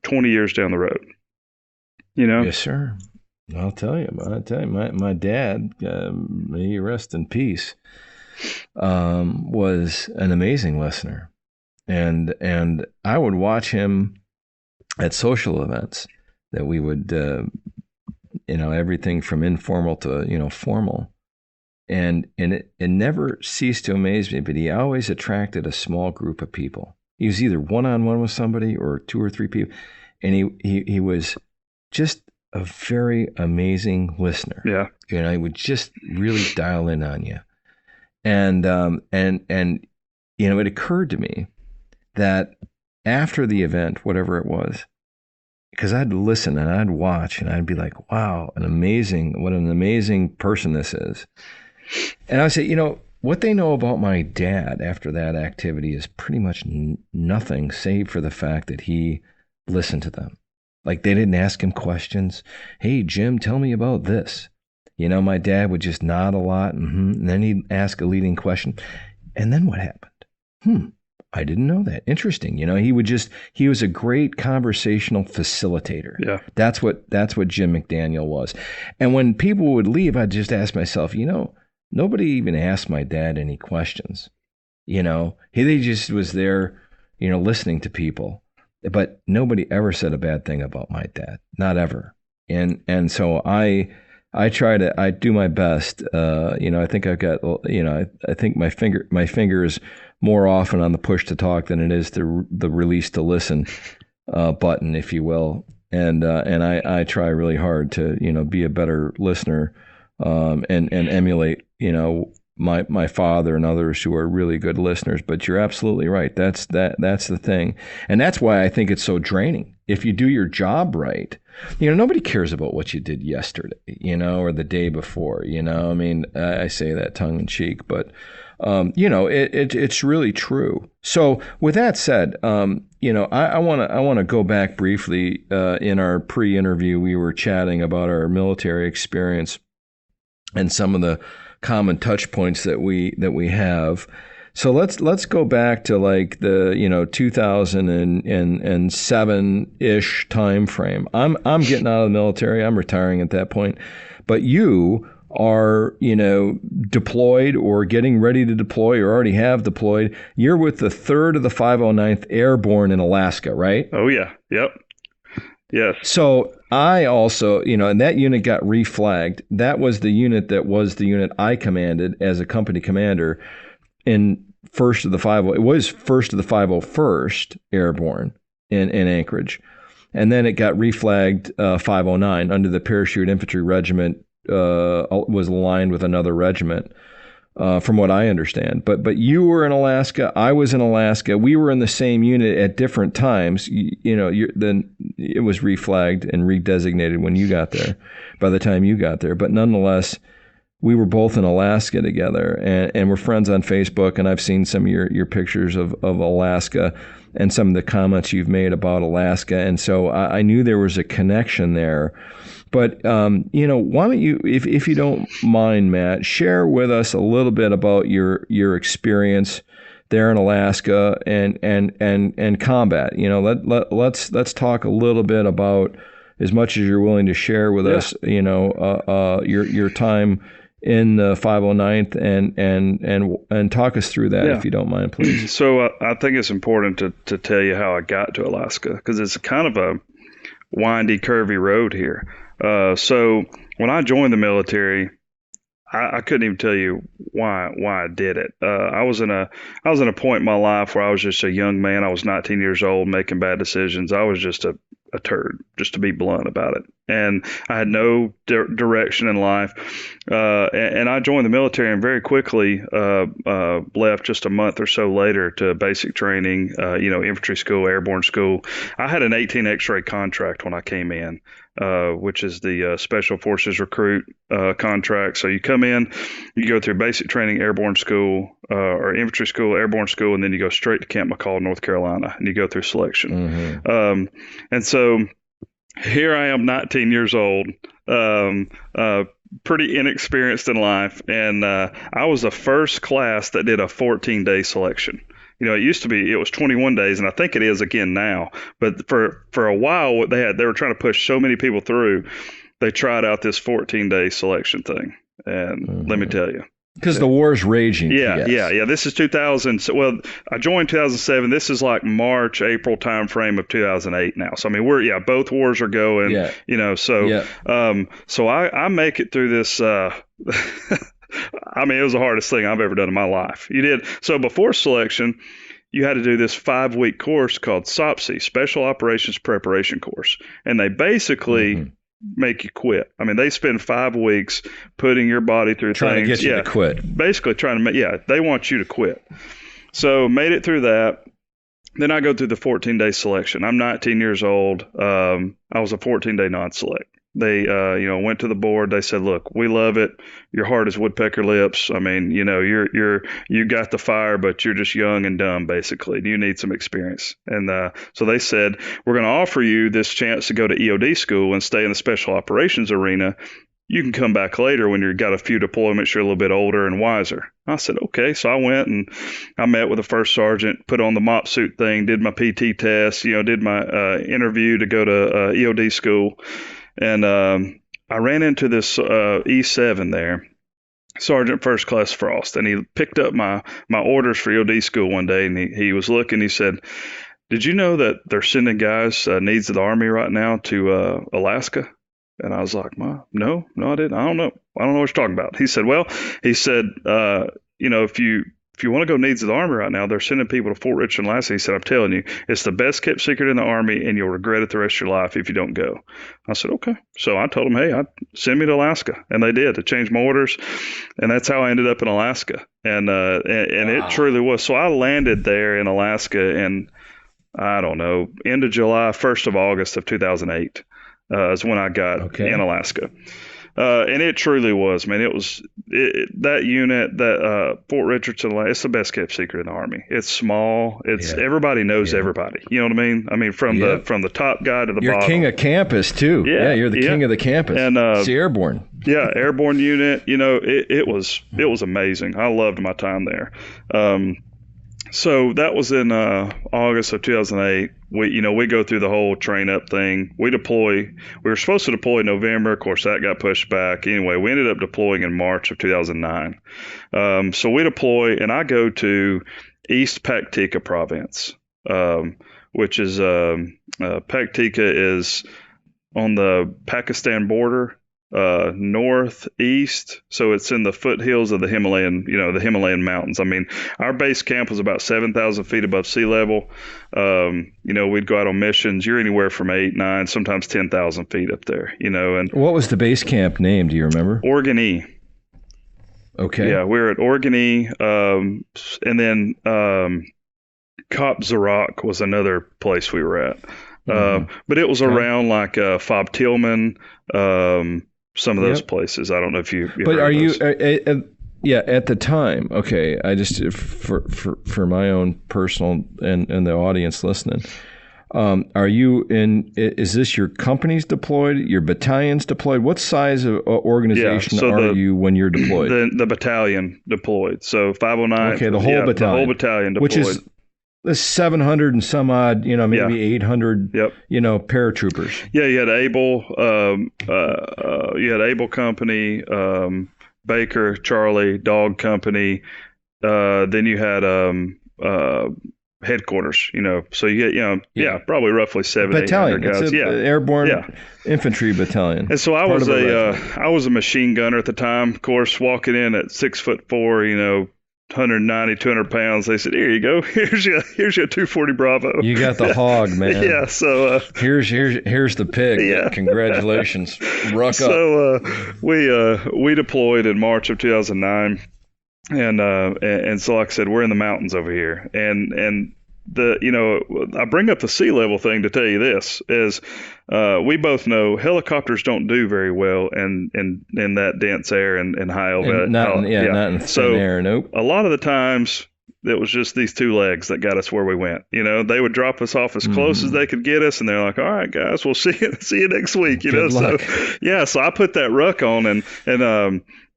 20 years down the road. Yes, sir. I'll tell you, my dad, may he rest in peace, was an amazing listener, and I would watch him at social events that we would, everything from informal to formal, and it never ceased to amaze me. But he always attracted a small group of people. He was either one-on-one with somebody or 2 or 3 people, and he was just a very amazing listener. Yeah. He would just really dial in on you. And it occurred to me that after the event, whatever it was, because I'd listen and I'd watch and I'd be like, wow, what an amazing person this is. And I'd say, what they know about my dad after that activity is pretty much nothing, save for the fact that he listened to them. Like, they didn't ask him questions. Hey, Jim, tell me about this. My dad would just nod a lot, and then he'd ask a leading question. And then what happened? I didn't know that. Interesting. He was a great conversational facilitator. Yeah. That's what Jim McDaniel was. And when people would leave, I'd just ask myself, nobody even asked my dad any questions. He just was there, listening to people. But nobody ever said a bad thing about my dad, not ever. And so I do my best. I think I've got, I think my finger is more often on the push to talk than it is the release to listen button, if you will. And I try really hard to, be a better listener, and emulate, my father and others who are really good listeners. But you're absolutely right. That's the thing. And that's why I think it's so draining. If you do your job right, nobody cares about what you did yesterday, or the day before, I mean, I say that tongue in cheek, but, it's really true. So with that said, I want to go back briefly. In our pre-interview, we were chatting about our military experience and some of the common touch points that we have. So let's go back to like the 2007-ish time frame. I'm getting out of the military. I'm retiring at that point. But you are deployed or getting ready to deploy or already have deployed. You're with the 3rd of the 509th Airborne in Alaska, right? Oh yeah. Yep. Yes. So I also, and that unit got reflagged. That was the unit I commanded as a company commander in it was 1st of the 501st Airborne in Anchorage. And then it got reflagged 509 under the Parachute Infantry Regiment, was aligned with another regiment. From what I understand. But you were in Alaska. I was in Alaska. We were in the same unit at different times. Then it was reflagged and redesignated when you got there, by the time you got there. But nonetheless, we were both in Alaska together, and we're friends on Facebook, and I've seen some of your pictures of Alaska and some of the comments you've made about Alaska. And so I knew there was a connection there. But, why don't you, if you don't mind, Matt, share with us a little bit about your experience there in Alaska and combat. Let's talk a little bit about, as much as you're willing to share with us, your time in the 509th and talk us through that, if you don't mind, please. So I think it's important to tell you how I got to Alaska, because it's kind of a windy, curvy road here. So when I joined the military, I couldn't even tell you why I did it. I was in a point in my life where I was just a young man. I was 19 years old, making bad decisions. I was just a turd, just to be blunt about it. And I had no direction in life. And I joined the military and very quickly left just a month or so later to basic training, infantry school, airborne school. I had an 18 X-ray contract when I came in, which is the Special Forces recruit contract. So you come in, you go through basic training, airborne school, or infantry school, airborne school, and then you go straight to Camp McCall, North Carolina, and you go through selection. Mm-hmm. And so here I am, 19 years old, pretty inexperienced in life, and I was the first class that did a 14-day selection. It used to be, it was 21 days, and I think it is again now. But for a while, what they were trying to push so many people through, they tried out this 14-day selection thing. And let me tell you. Because the war's raging. Yeah. This is 2000. Well, I joined 2007. This is like March, April timeframe of 2008 now. So, I mean, both wars are going, so I make it through this. I mean, it was the hardest thing I've ever done in my life. You did. So before selection, you had to do this 5-week course called SOPSI, Special Operations Preparation Course. And they basically make you quit. I mean, they spend 5 weeks putting your body through trying things. To get you to quit. Basically trying to they want you to quit. So made it through that. Then I go through the 14-day selection. I'm 19 years old. I was a 14-day non-select. They, went to the board. They said, "Look, we love it. Your heart is woodpecker lips. I mean, you got the fire, but you're just young and dumb, basically. You need some experience." And so they said, "We're going to offer you this chance to go to EOD school and stay in the special operations arena. You can come back later when you've got a few deployments. You're a little bit older and wiser." I said, "Okay." So I went and I met with the first sergeant, put on the mop suit thing, did my PT test, did my interview to go to EOD school. And I ran into this E7 there, Sergeant First Class Frost, and he picked up my orders for EOD school one day, and he was looking. He said, "Did you know that they're sending guys needs of the Army right now to Alaska?" And I was like, "No, I didn't. I don't know what you're talking about." He said, if you want to go needs of the Army right now, they're sending people to Fort Richard, Alaska. He said, "I'm telling you, it's the best kept secret in the Army, and you'll regret it the rest of your life if you don't go." I said, "Okay." So I told them, "Hey, send me to Alaska." And they did. They changed my orders. And that's how I ended up in Alaska. And wow. It truly was. So I landed there in Alaska in, I don't know, end of July, 1st of August of 2008 is when I got in Alaska. And it truly was, man. It was that unit, that Fort Richardson, it's the best kept secret in the Army. It's small. It's everybody knows everybody. You know what I mean? I mean, from the top guy to the you're bottom. You're king of campus too. Yeah, you're the king of the campus. And it's the airborne. Yeah, airborne unit. It was amazing. I loved my time there. So that was in August of 2008. We go through the whole train up thing. We deploy. We were supposed to deploy in November. Of course, that got pushed back. Anyway, we ended up deploying in March of 2009. So we deploy, and I go to East Paktika province, which is Paktika is on the Pakistan border. Northeast, so it's in the foothills of the Himalayan mountains. I mean, our base camp was about 7,000 feet above sea level. We'd go out on missions. You're anywhere from 8, 9, sometimes 10,000 feet up there. And what was the base camp name? Do you remember? Oregon E. Okay. Yeah, we were at Oregon E, and then Kop Zarak was another place we were at. But it was around like Fob Tillman. Some of those places. I don't know if you. But are you? At the time. Okay, I just for my own personal and the audience listening. Are you in? Is this your company's deployed? Your battalion's deployed? What size of organization are you when you're deployed? The battalion deployed. So 509. Okay, the whole battalion. The whole battalion deployed. Which is. The 700 and some odd, maybe 800, paratroopers. Yeah, you had Able Company, Baker, Charlie, Dog Company. Then you had headquarters, so you get, probably roughly 700 battalion. guys. It's airborne infantry battalion. And so I was a machine gunner at the time, of course, walking in at 6'4", 190, 200 pounds. They said, "Here you go. Here's your 240 Bravo." You got the hog, man. Yeah. So here's the pig. Yeah. Congratulations. Ruck up. So we deployed in March of 2009, and so like I said, we're in the mountains over here, and I bring up the sea level thing to tell you this is we both know helicopters don't do very well in that dense air and high elevation. Not in thin air. Nope. A lot of the times it was just these two legs that got us where we went. They would drop us off as close as they could get us, and they're like, "All right, guys, we'll see you next week." Good luck. So I put that ruck on and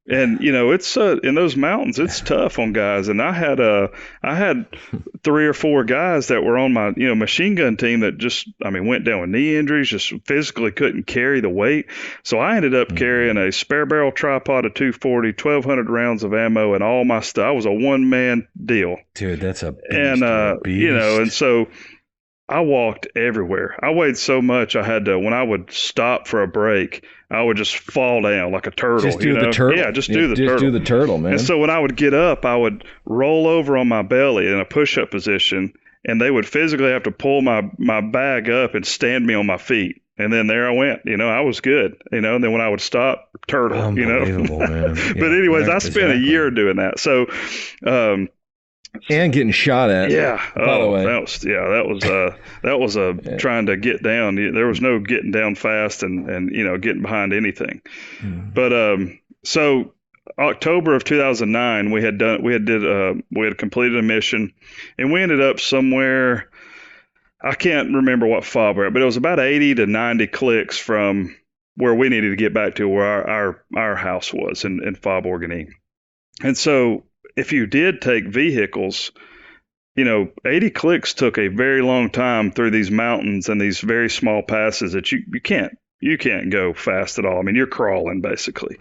it's in those mountains, it's tough on guys. And I had 3 or 4 guys that were on my, machine gun team that just, went down with knee injuries, just physically couldn't carry the weight. So I ended up carrying a spare barrel tripod of 240, 1,200 rounds of ammo and all my stuff. I was a one-man deal. Dude, that's a beast. And so I walked everywhere. I weighed so much I had to, when I would stop for a break, I would just fall down like a turtle. Just do the turtle. Yeah, just do the turtle. Just do the turtle, man. And so when I would get up, I would roll over on my belly in a push-up position, and they would physically have to pull my bag up and stand me on my feet. And then there I went. I was good. And then when I would stop, turtle. Unbelievable, man. Yeah, but anyways, I spent a year doing that. So. And getting shot at. Yeah. By the way. That was trying to get down. There was no getting down fast and getting behind anything. But so October of 2009, we had completed a mission, and we ended up somewhere. I can't remember what fob we're at, but it was about 80 to 90 clicks from where we needed to get back to where our house was in Fob Organee. And so if you did take vehicles, 80 clicks took a very long time through these mountains and these very small passes that you can't go fast at all. You're crawling basically.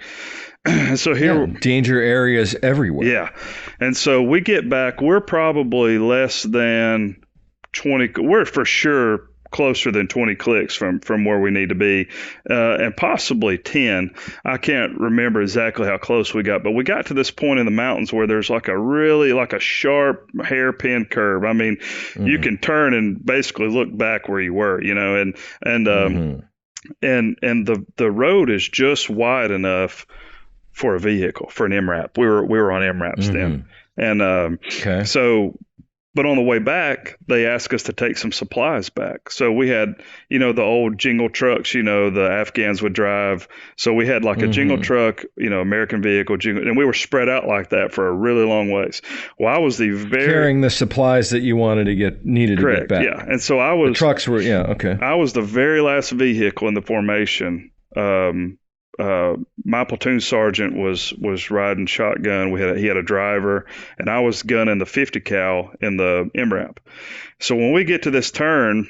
So here, danger areas everywhere. Yeah. And so we get back, we're probably less than 20. We're for sure closer than 20 clicks from where we need to be, and possibly 10. I can't remember exactly how close we got, but we got to this point in the mountains where there's like a sharp hairpin curve. You can turn and basically look back where you were, and the road is just wide enough for a vehicle, for an MRAP. We were on MRAPs then. And so but on the way back, they asked us to take some supplies back. So we had, the old jingle trucks, the Afghans would drive. So we had like a jingle truck, American vehicle, jingle, and we were spread out like that for a really long ways. Well, I was carrying the supplies that you needed to get back. Yeah. And so the trucks were, I was the very last vehicle in the formation. My platoon sergeant was riding shotgun. He had a driver, and I was gunning the 50 cal in the MRAP. So when we get to this turn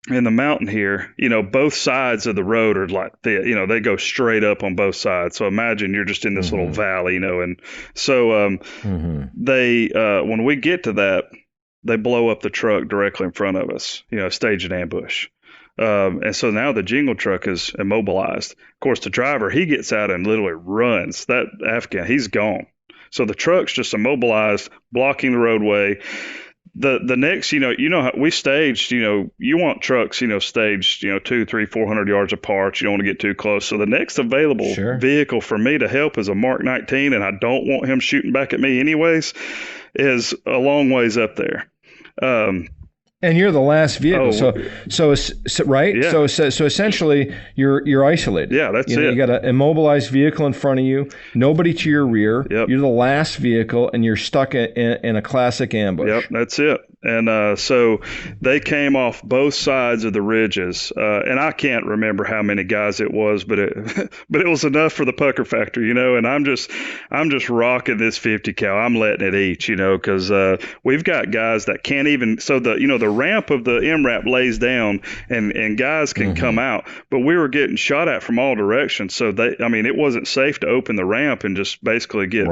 in the mountain here, both sides of the road are like they go straight up on both sides. So imagine you're just in this little valley, and so they when we get to that, they blow up the truck directly in front of us, stage an ambush. And so now the jingle truck is immobilized. Of course, the driver, he gets out and literally runs. That Afghan, he's gone. So the truck's just immobilized, blocking the roadway. The next, how we staged, you want trucks, staged, 200, 300, 400 yards apart. You don't want to get too close. So the next available vehicle for me to help is a Mark 19, and I don't want him shooting back at me anyways, is a long ways up there. And you're the last vehicle, so right? Yeah. So essentially, you're isolated. Yeah, that's it. You got an immobilized vehicle in front of you, nobody to your rear. Yep. You're the last vehicle, and you're stuck in a classic ambush. Yep, that's it. And so they came off both sides of the ridges, and I can't remember how many guys it was, but it was enough for the pucker factor, And I'm just rocking this 50 cal. I'm letting it eat, because we've got guys that can't even. So the ramp of the MRAP lays down, and guys can come out, but we were getting shot at from all directions. So it wasn't safe to open the ramp and just basically get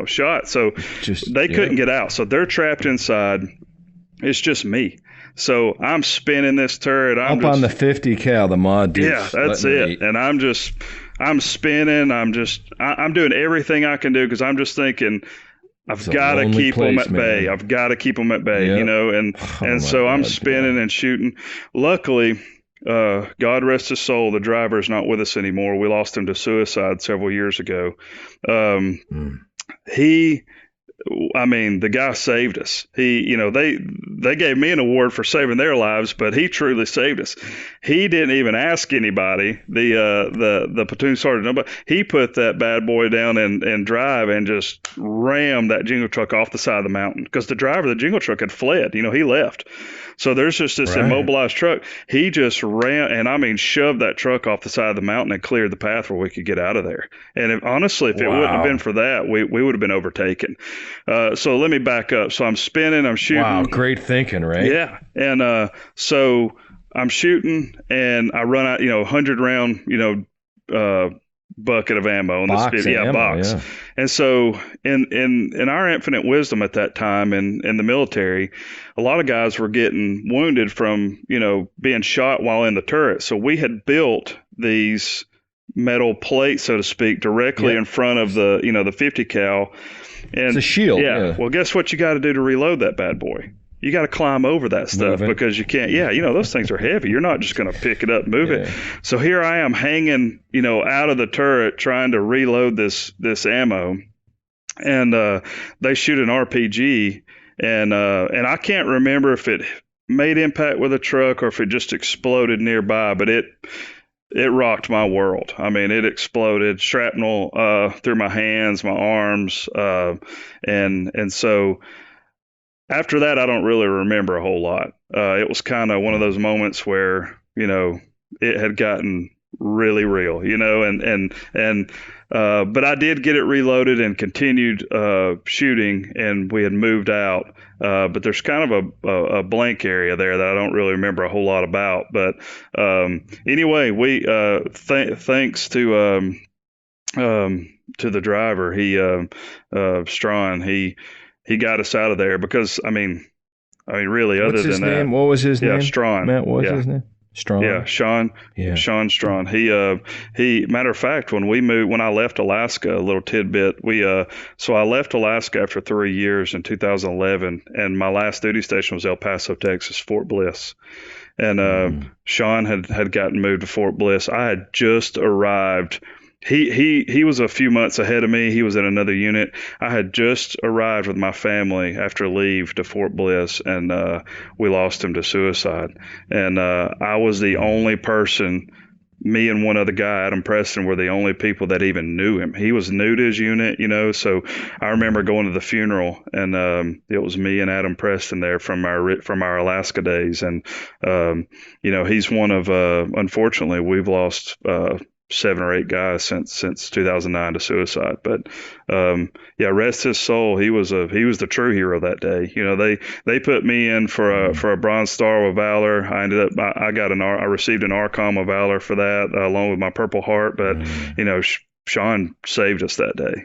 shot. So they couldn't get out. So they're trapped inside. It's just me. So I'm spinning this turret. I'm on the 50 cal, the mod dude. Yeah, that's it. And I'm spinning. I'm doing everything I can do because I'm just thinking, I've got to keep them at bay. I've got to keep them at bay, Yep. you know, and so I'm spinning and shooting. Luckily, God rest his soul, the driver is not with us anymore. We lost him to suicide several years ago. The guy saved us. They gave me an award for saving their lives, but he truly saved us. He didn't even ask anybody, the platoon sergeant, nobody. He put that bad boy down and drive and just rammed that jingle truck off the side of the mountain because the driver of the jingle truck had fled. He left. So there's just this immobilized truck. He just ran and shoved that truck off the side of the mountain and cleared the path where we could get out of there. And if it wouldn't have been for that, we would have been overtaken. So let me back up. So I'm spinning, I'm shooting. Wow, great thinking, right? Yeah. And so I'm shooting and I run out, 100 round, bucket of ammo on box. Yeah. And so in our infinite wisdom at that time in the military, a lot of guys were getting wounded from, being shot while in the turret. So we had built these metal plates, so to speak, directly in front of the 50 cal. And it's a shield. Yeah. Well, guess what you got to do to reload that bad boy? You got to climb over that stuff because you can't. Yeah, those things are heavy. You're not just going to pick it up and move it. So here I am hanging, out of the turret trying to reload this ammo, and they shoot an RPG, and I can't remember if it made impact with a truck or if it just exploded nearby, but it rocked my world. It exploded, shrapnel through my hands, my arms, and so. After that, I don't really remember a whole lot. It was kind of one of those moments where, it had gotten really real, but I did get it reloaded and continued shooting, and we had moved out. But there's kind of a blank area there that I don't really remember a whole lot about. But anyway, we thanks to the driver, Strawn, he got us out of there because, really, other than that. Name? What was his name? Yeah, Strawn. Matt, what was his name? Strawn. Yeah, Sean. Yeah. Sean Strawn. He. Matter of fact, when I left Alaska, a little tidbit. So I left Alaska after 3 years in 2011, and my last duty station was El Paso, Texas, Fort Bliss. And Sean had gotten moved to Fort Bliss. I had just arrived. He was a few months ahead of me. He was in another unit. I had just arrived with my family after leave to Fort Bliss, and we lost him to suicide. And I was the only person, me and one other guy, Adam Preston, were the only people that even knew him. He was new to his unit, so I remember going to the funeral, and it was me and Adam Preston there from our Alaska days. And he's one of unfortunately, we've lost 7 or 8 guys since 2009 to suicide. But rest his soul. He was the true hero that day. They put me in for a Bronze Star of Valor. I received an Arcom of Valor for that, along with my Purple Heart. But Sean saved us that day.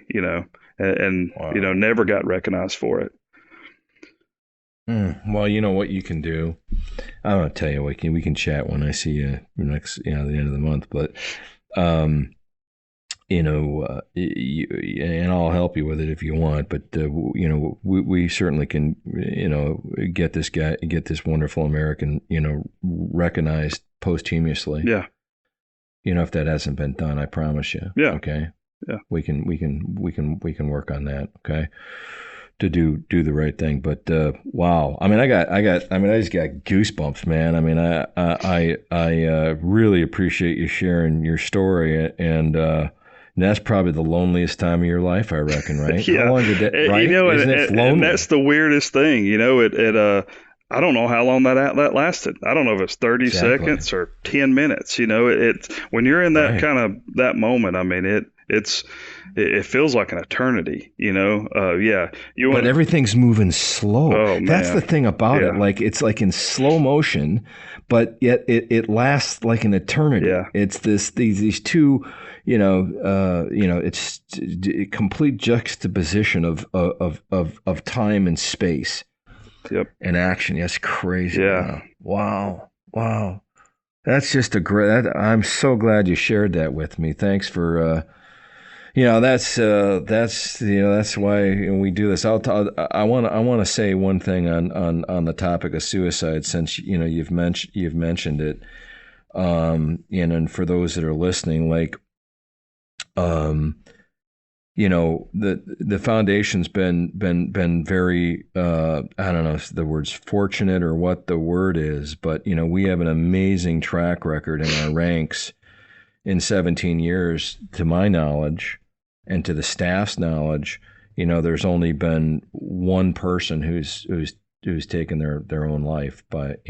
And wow. Never got recognized for it. Well, you know what you can do. I'm gonna tell you, we can chat when I see you next, at the end of the month. But and I'll help you with it if you want. But we certainly can, get this wonderful American, recognized posthumously. Yeah. If that hasn't been done, I promise you. Yeah. Okay. Yeah. We can work on that. Okay. To do the right thing. But wow, I just got goosebumps, man. I really appreciate you sharing your story, and that's probably the loneliest time of your life, I reckon, right? Yeah. How long did that, right? Isn't it lonely? And that's the weirdest thing, I don't know how long that lasted. I don't know if it's 30 seconds or 10 minutes. It's when you're in that kind of that moment. It feels like an eternity, But everything's moving slow. Oh, man. That's the thing about it. Like it's like in slow motion, but yet it lasts like an eternity. Yeah. It's these two, it's a complete juxtaposition of time and space. in action. That's crazy. Yeah. Wow. That's just a great. I'm so glad you shared that with me. Thanks for. That's why we do this. I want to say one thing on the topic of suicide, since you've mentioned it, and for those that are listening, like, the foundation's been very, I don't know if the word's fortunate or what the word is, but we have an amazing track record in our ranks in 17 years, to my knowledge, and to the staff's knowledge. There's only been one person who's taken their own life, but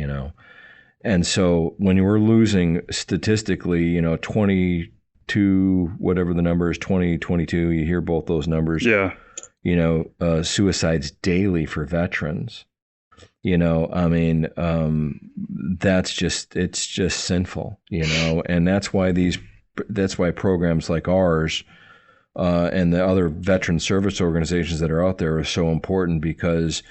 and so when we're losing statistically, 22, whatever the number is, 2022, you hear both those numbers. Yeah. Suicides daily for veterans. It's just sinful, and that's why programs like ours and the other veteran service organizations that are out there are so important, because,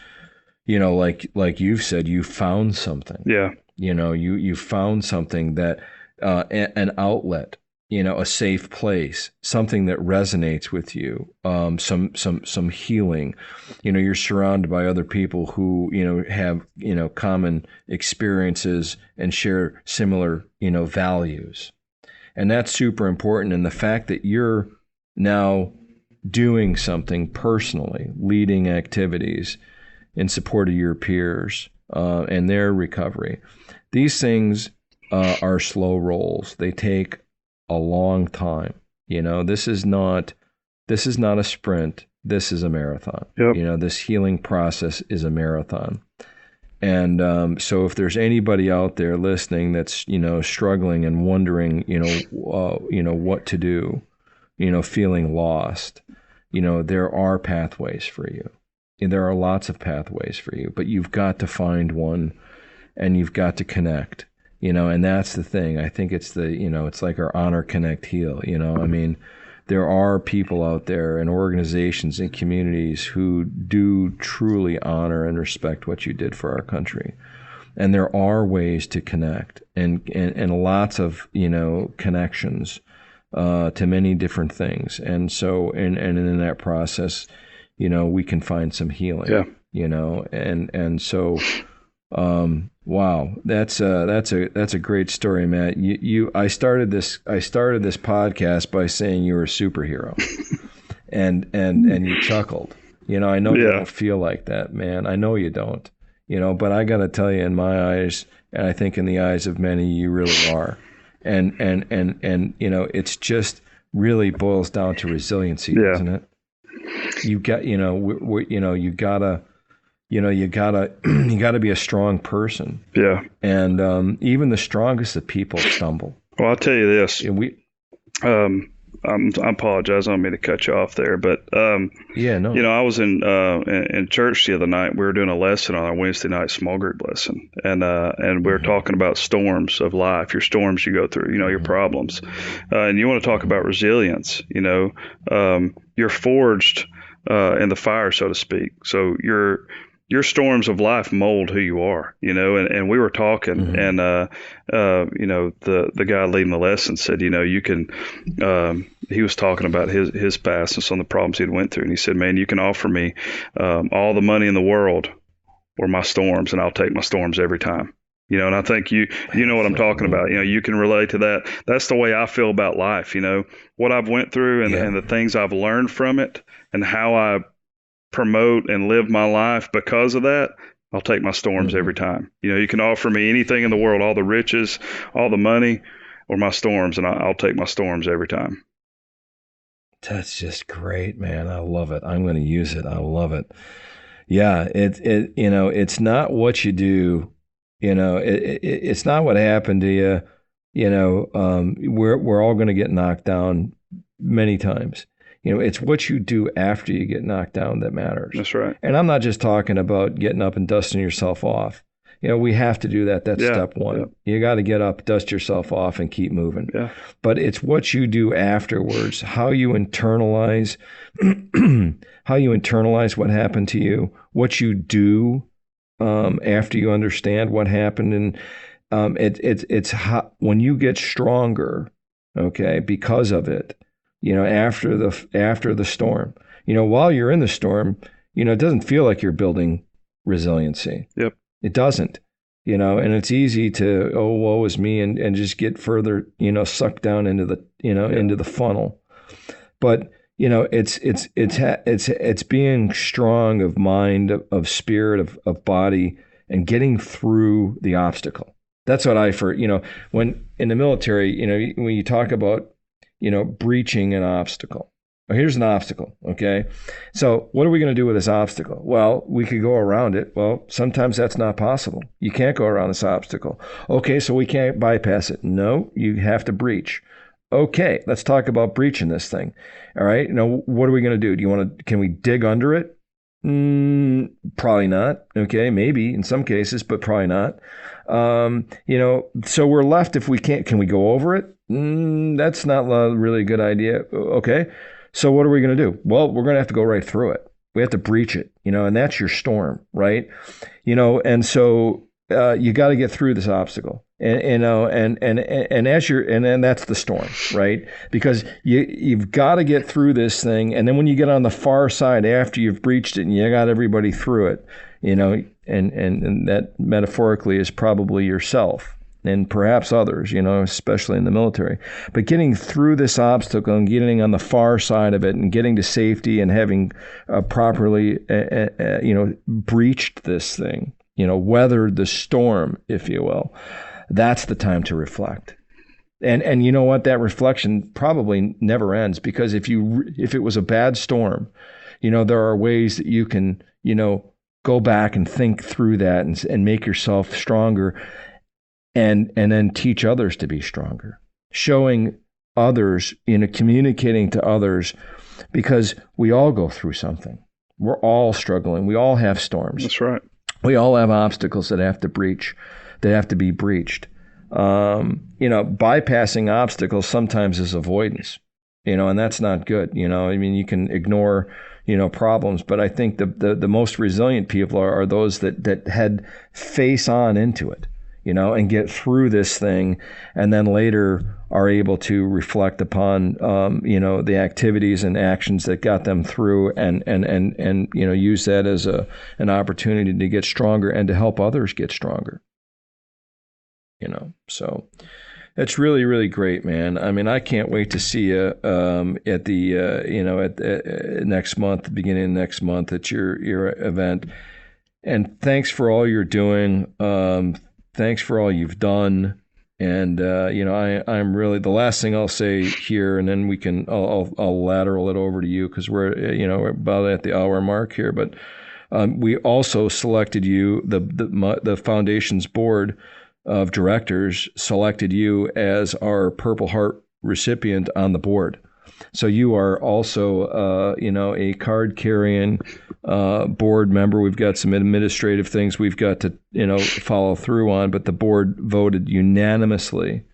like you've said, you found something. Yeah. You found something that, an outlet, a safe place, something that resonates with you, some healing. You're surrounded by other people who, have, common experiences and share similar, values. And that's super important. And the fact that you're now doing something personally, leading activities in support of your peers and their recovery, these things are slow rolls. They take a long time. This is not a sprint. This is a marathon. Yep. This healing process is a marathon. And so if there's anybody out there listening that's, struggling and wondering, what to do, feeling lost, there are pathways for you. And there are lots of pathways for you, but you've got to find one, and you've got to connect. And that's the thing. I think it's it's like our honor, connect, heal. There are people out there and organizations and communities who do truly honor and respect what you did for our country. And there are ways to connect, and lots of, connections to many different things. And so, and in that process, we can find some healing. Yeah. And so, wow, that's a great story, Matt. I started this podcast by saying you were a superhero, and you chuckled. I know you don't feel like that, man. I know you don't. But I got to tell you, in my eyes, and I think in the eyes of many, you really are. And it's just really boils down to resiliency, doesn't it? You got, you gotta be a strong person. Yeah. And even the strongest of people stumble. Well, I'll tell you this. I apologize. I don't mean to cut you off there, but no. I was in church the other night. We were doing a lesson on our Wednesday night small group lesson, and we were talking about storms of life. Your storms you go through. Your problems, and you want to talk about resilience. You're forged in the fire, so to speak. So your storms of life mold who you are, and we were talking, and the guy leading the lesson said, you can, he was talking about his past and some of the problems he'd went through, and he said, man, you can offer me all the money in the world or my storms, and I'll take my storms every time. And I think you know what I'm talking about. You can relate to that. That's the way I feel about life. What I've went through and the things I've learned from it, and how I promote and live my life because of that. I'll take my storms every time. You can offer me anything in the world, all the riches, all the money, or my storms, and I'll take my storms every time. That's just great, man. I love it. I'm going to use it. I love it. Yeah, it's not what you do. It's not what happened to you. We're all going to get knocked down many times. It's what you do after you get knocked down that matters. That's right. And I'm not just talking about getting up and dusting yourself off. We have to do that. That's step one. Yeah. You got to get up, dust yourself off, and keep moving. Yeah. But it's what you do afterwards, how you internalize what happened to you, what you do after you understand what happened. And it's when you get stronger, okay, because of it, after the storm, while you're in the storm, it doesn't feel like you're building resiliency. Yep. It doesn't, and it's easy to, oh, woe is me, and just get further, sucked down into the, into the funnel. But, it's being strong of mind, of spirit, of body, and getting through the obstacle. That's what when in the military, when you talk about, breaching an obstacle. Here's an obstacle, okay? So what are we going to do with this obstacle? Well, we could go around it. Well, sometimes that's not possible. You can't go around this obstacle. Okay, so we can't bypass it. No, you have to breach. Okay, let's talk about breaching this thing. All right, what are we going to do? Can we dig under it? Probably not. Okay, maybe in some cases, but probably not. So we're left if we can't. Can we go over it? That's not really a good idea. Okay, so what are we going to do? Well, we're going to have to go right through it. We have to breach it, and that's your storm, right? And so you got to get through this obstacle. And that's the storm, right? Because you've got to get through this thing, and then when you get on the far side after you've breached it and you got everybody through it, and that metaphorically is probably yourself and perhaps others, especially in the military. But getting through this obstacle and getting on the far side of it and getting to safety and having properly, breached this thing, weathered the storm, if you will. That's the time to reflect. And you know what? That reflection probably never ends, because if it was a bad storm, there are ways that you can, go back and think through that and make yourself stronger, and then teach others to be stronger, showing others, communicating to others, because we all go through something. We're all struggling. We all have storms. That's right. We all have obstacles that have to be breached. Bypassing obstacles sometimes is avoidance, and that's not good. You can ignore, problems, but I think the most resilient people are those that head face on into it, and get through this thing, and then later are able to reflect upon, the activities and actions that got them through, and use that as an opportunity to get stronger and to help others get stronger. So it's really, really great, man. I mean, I can't wait to see you at the next month, the beginning of next month at your event. And thanks for all you're doing. Thanks for all you've done. And I'm really, the last thing I'll say here, and then I'll lateral it over to you, because we're about at the hour mark here. But we also selected you, the foundation's board of directors selected you as our Purple Heart recipient on the board. So you are also, a card-carrying board member. We've got some administrative things we've got to, follow through on, but the board voted unanimously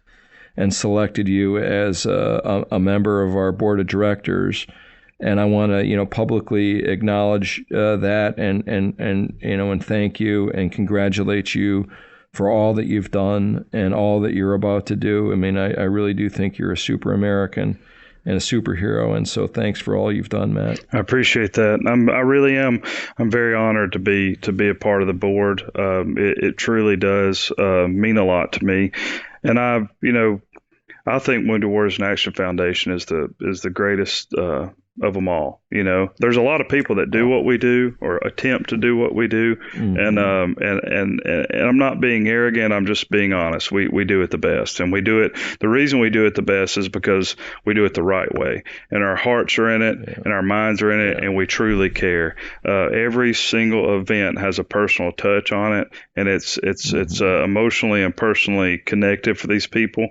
and selected you as a member of our board of directors. And I want to, publicly acknowledge that and thank you and congratulate you for all that you've done and all that you're about to do. I mean, I really do think you're a super American and a superhero. And so thanks for all you've done, Matt. I appreciate that. I really am. I'm very honored to be a part of the board. It truly does mean a lot to me. And I think Wounded Warriors in Action Foundation is the greatest of them all. There's a lot of people that do what we do or attempt to do what we do. Mm-hmm. And I'm not being arrogant. I'm just being honest. We do it the best, and we do it. The reason we do it the best is because we do it the right way, and our hearts are in it, and our minds are in it, and we truly care. Every single event has a personal touch on it, and it's emotionally and personally connected for these people,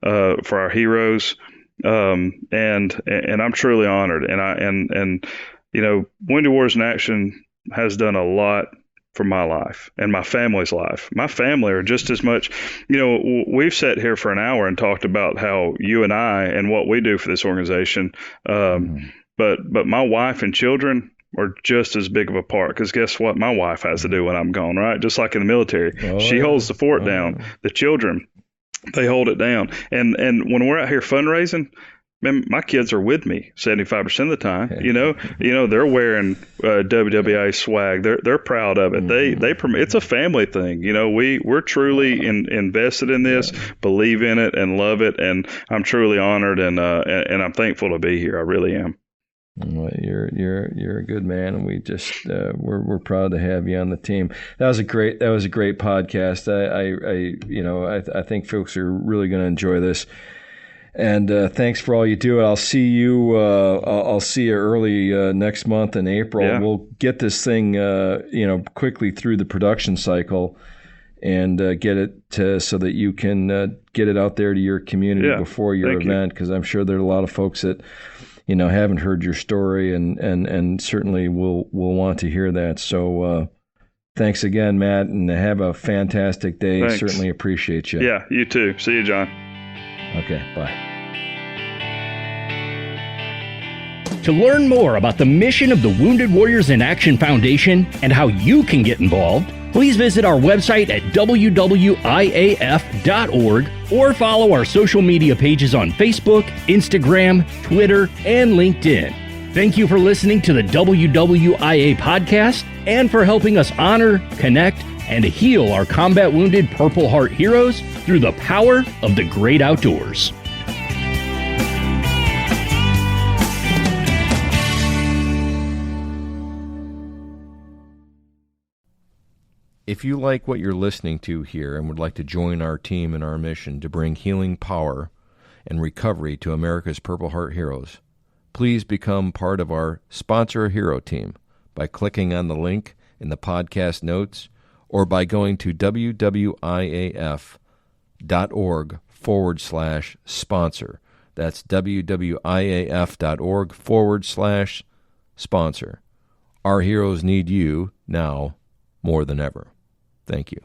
for our heroes. And I'm truly honored, and Wounded Warriors in Action has done a lot for my life and my family's life. My family are just as much, we've sat here for an hour and talked about how you and I and what we do for this organization. But my wife and children, are just as big of a part, because guess what my wife has to do when I'm gone, right? Just like in the military. She holds the fort down. The children, they hold it down. And when we're out here fundraising, man, my kids are with me 75% of the time. They're wearing WWIA swag. They're proud of it. It's a family thing. We're truly invested in this, believe in it, and love it. And I'm truly honored and I'm thankful to be here. I really am. Well, you're a good man, and we just we're proud to have you on the team. That was a great podcast. I think folks are really going to enjoy this. And thanks for all you do. I'll see you. I'll see you early next month in April. Yeah. We'll get this thing, quickly through the production cycle, and get it so that you can get it out there to your community before your event. Because I'm sure there are a lot of folks that haven't heard your story, and certainly will want to hear that. So thanks again, Matt, and have a fantastic day. Thanks. Certainly appreciate you. Yeah, you too. See you, John. Okay, bye. To learn more about the mission of the Wounded Warriors in Action Foundation and how you can get involved, please visit our website at WWIAF.org or follow our social media pages on Facebook, Instagram, Twitter, and LinkedIn. Thank you for listening to the WWIA Podcast and for helping us honor, connect, and heal our combat wounded Purple Heart heroes through the power of the great outdoors. If you like what you're listening to here and would like to join our team in our mission to bring healing power and recovery to America's Purple Heart heroes, please become part of our Sponsor a Hero team by clicking on the link in the podcast notes or by going to WWIAF.org/sponsor. That's WWIAF.org/sponsor. Our heroes need you now more than ever. Thank you.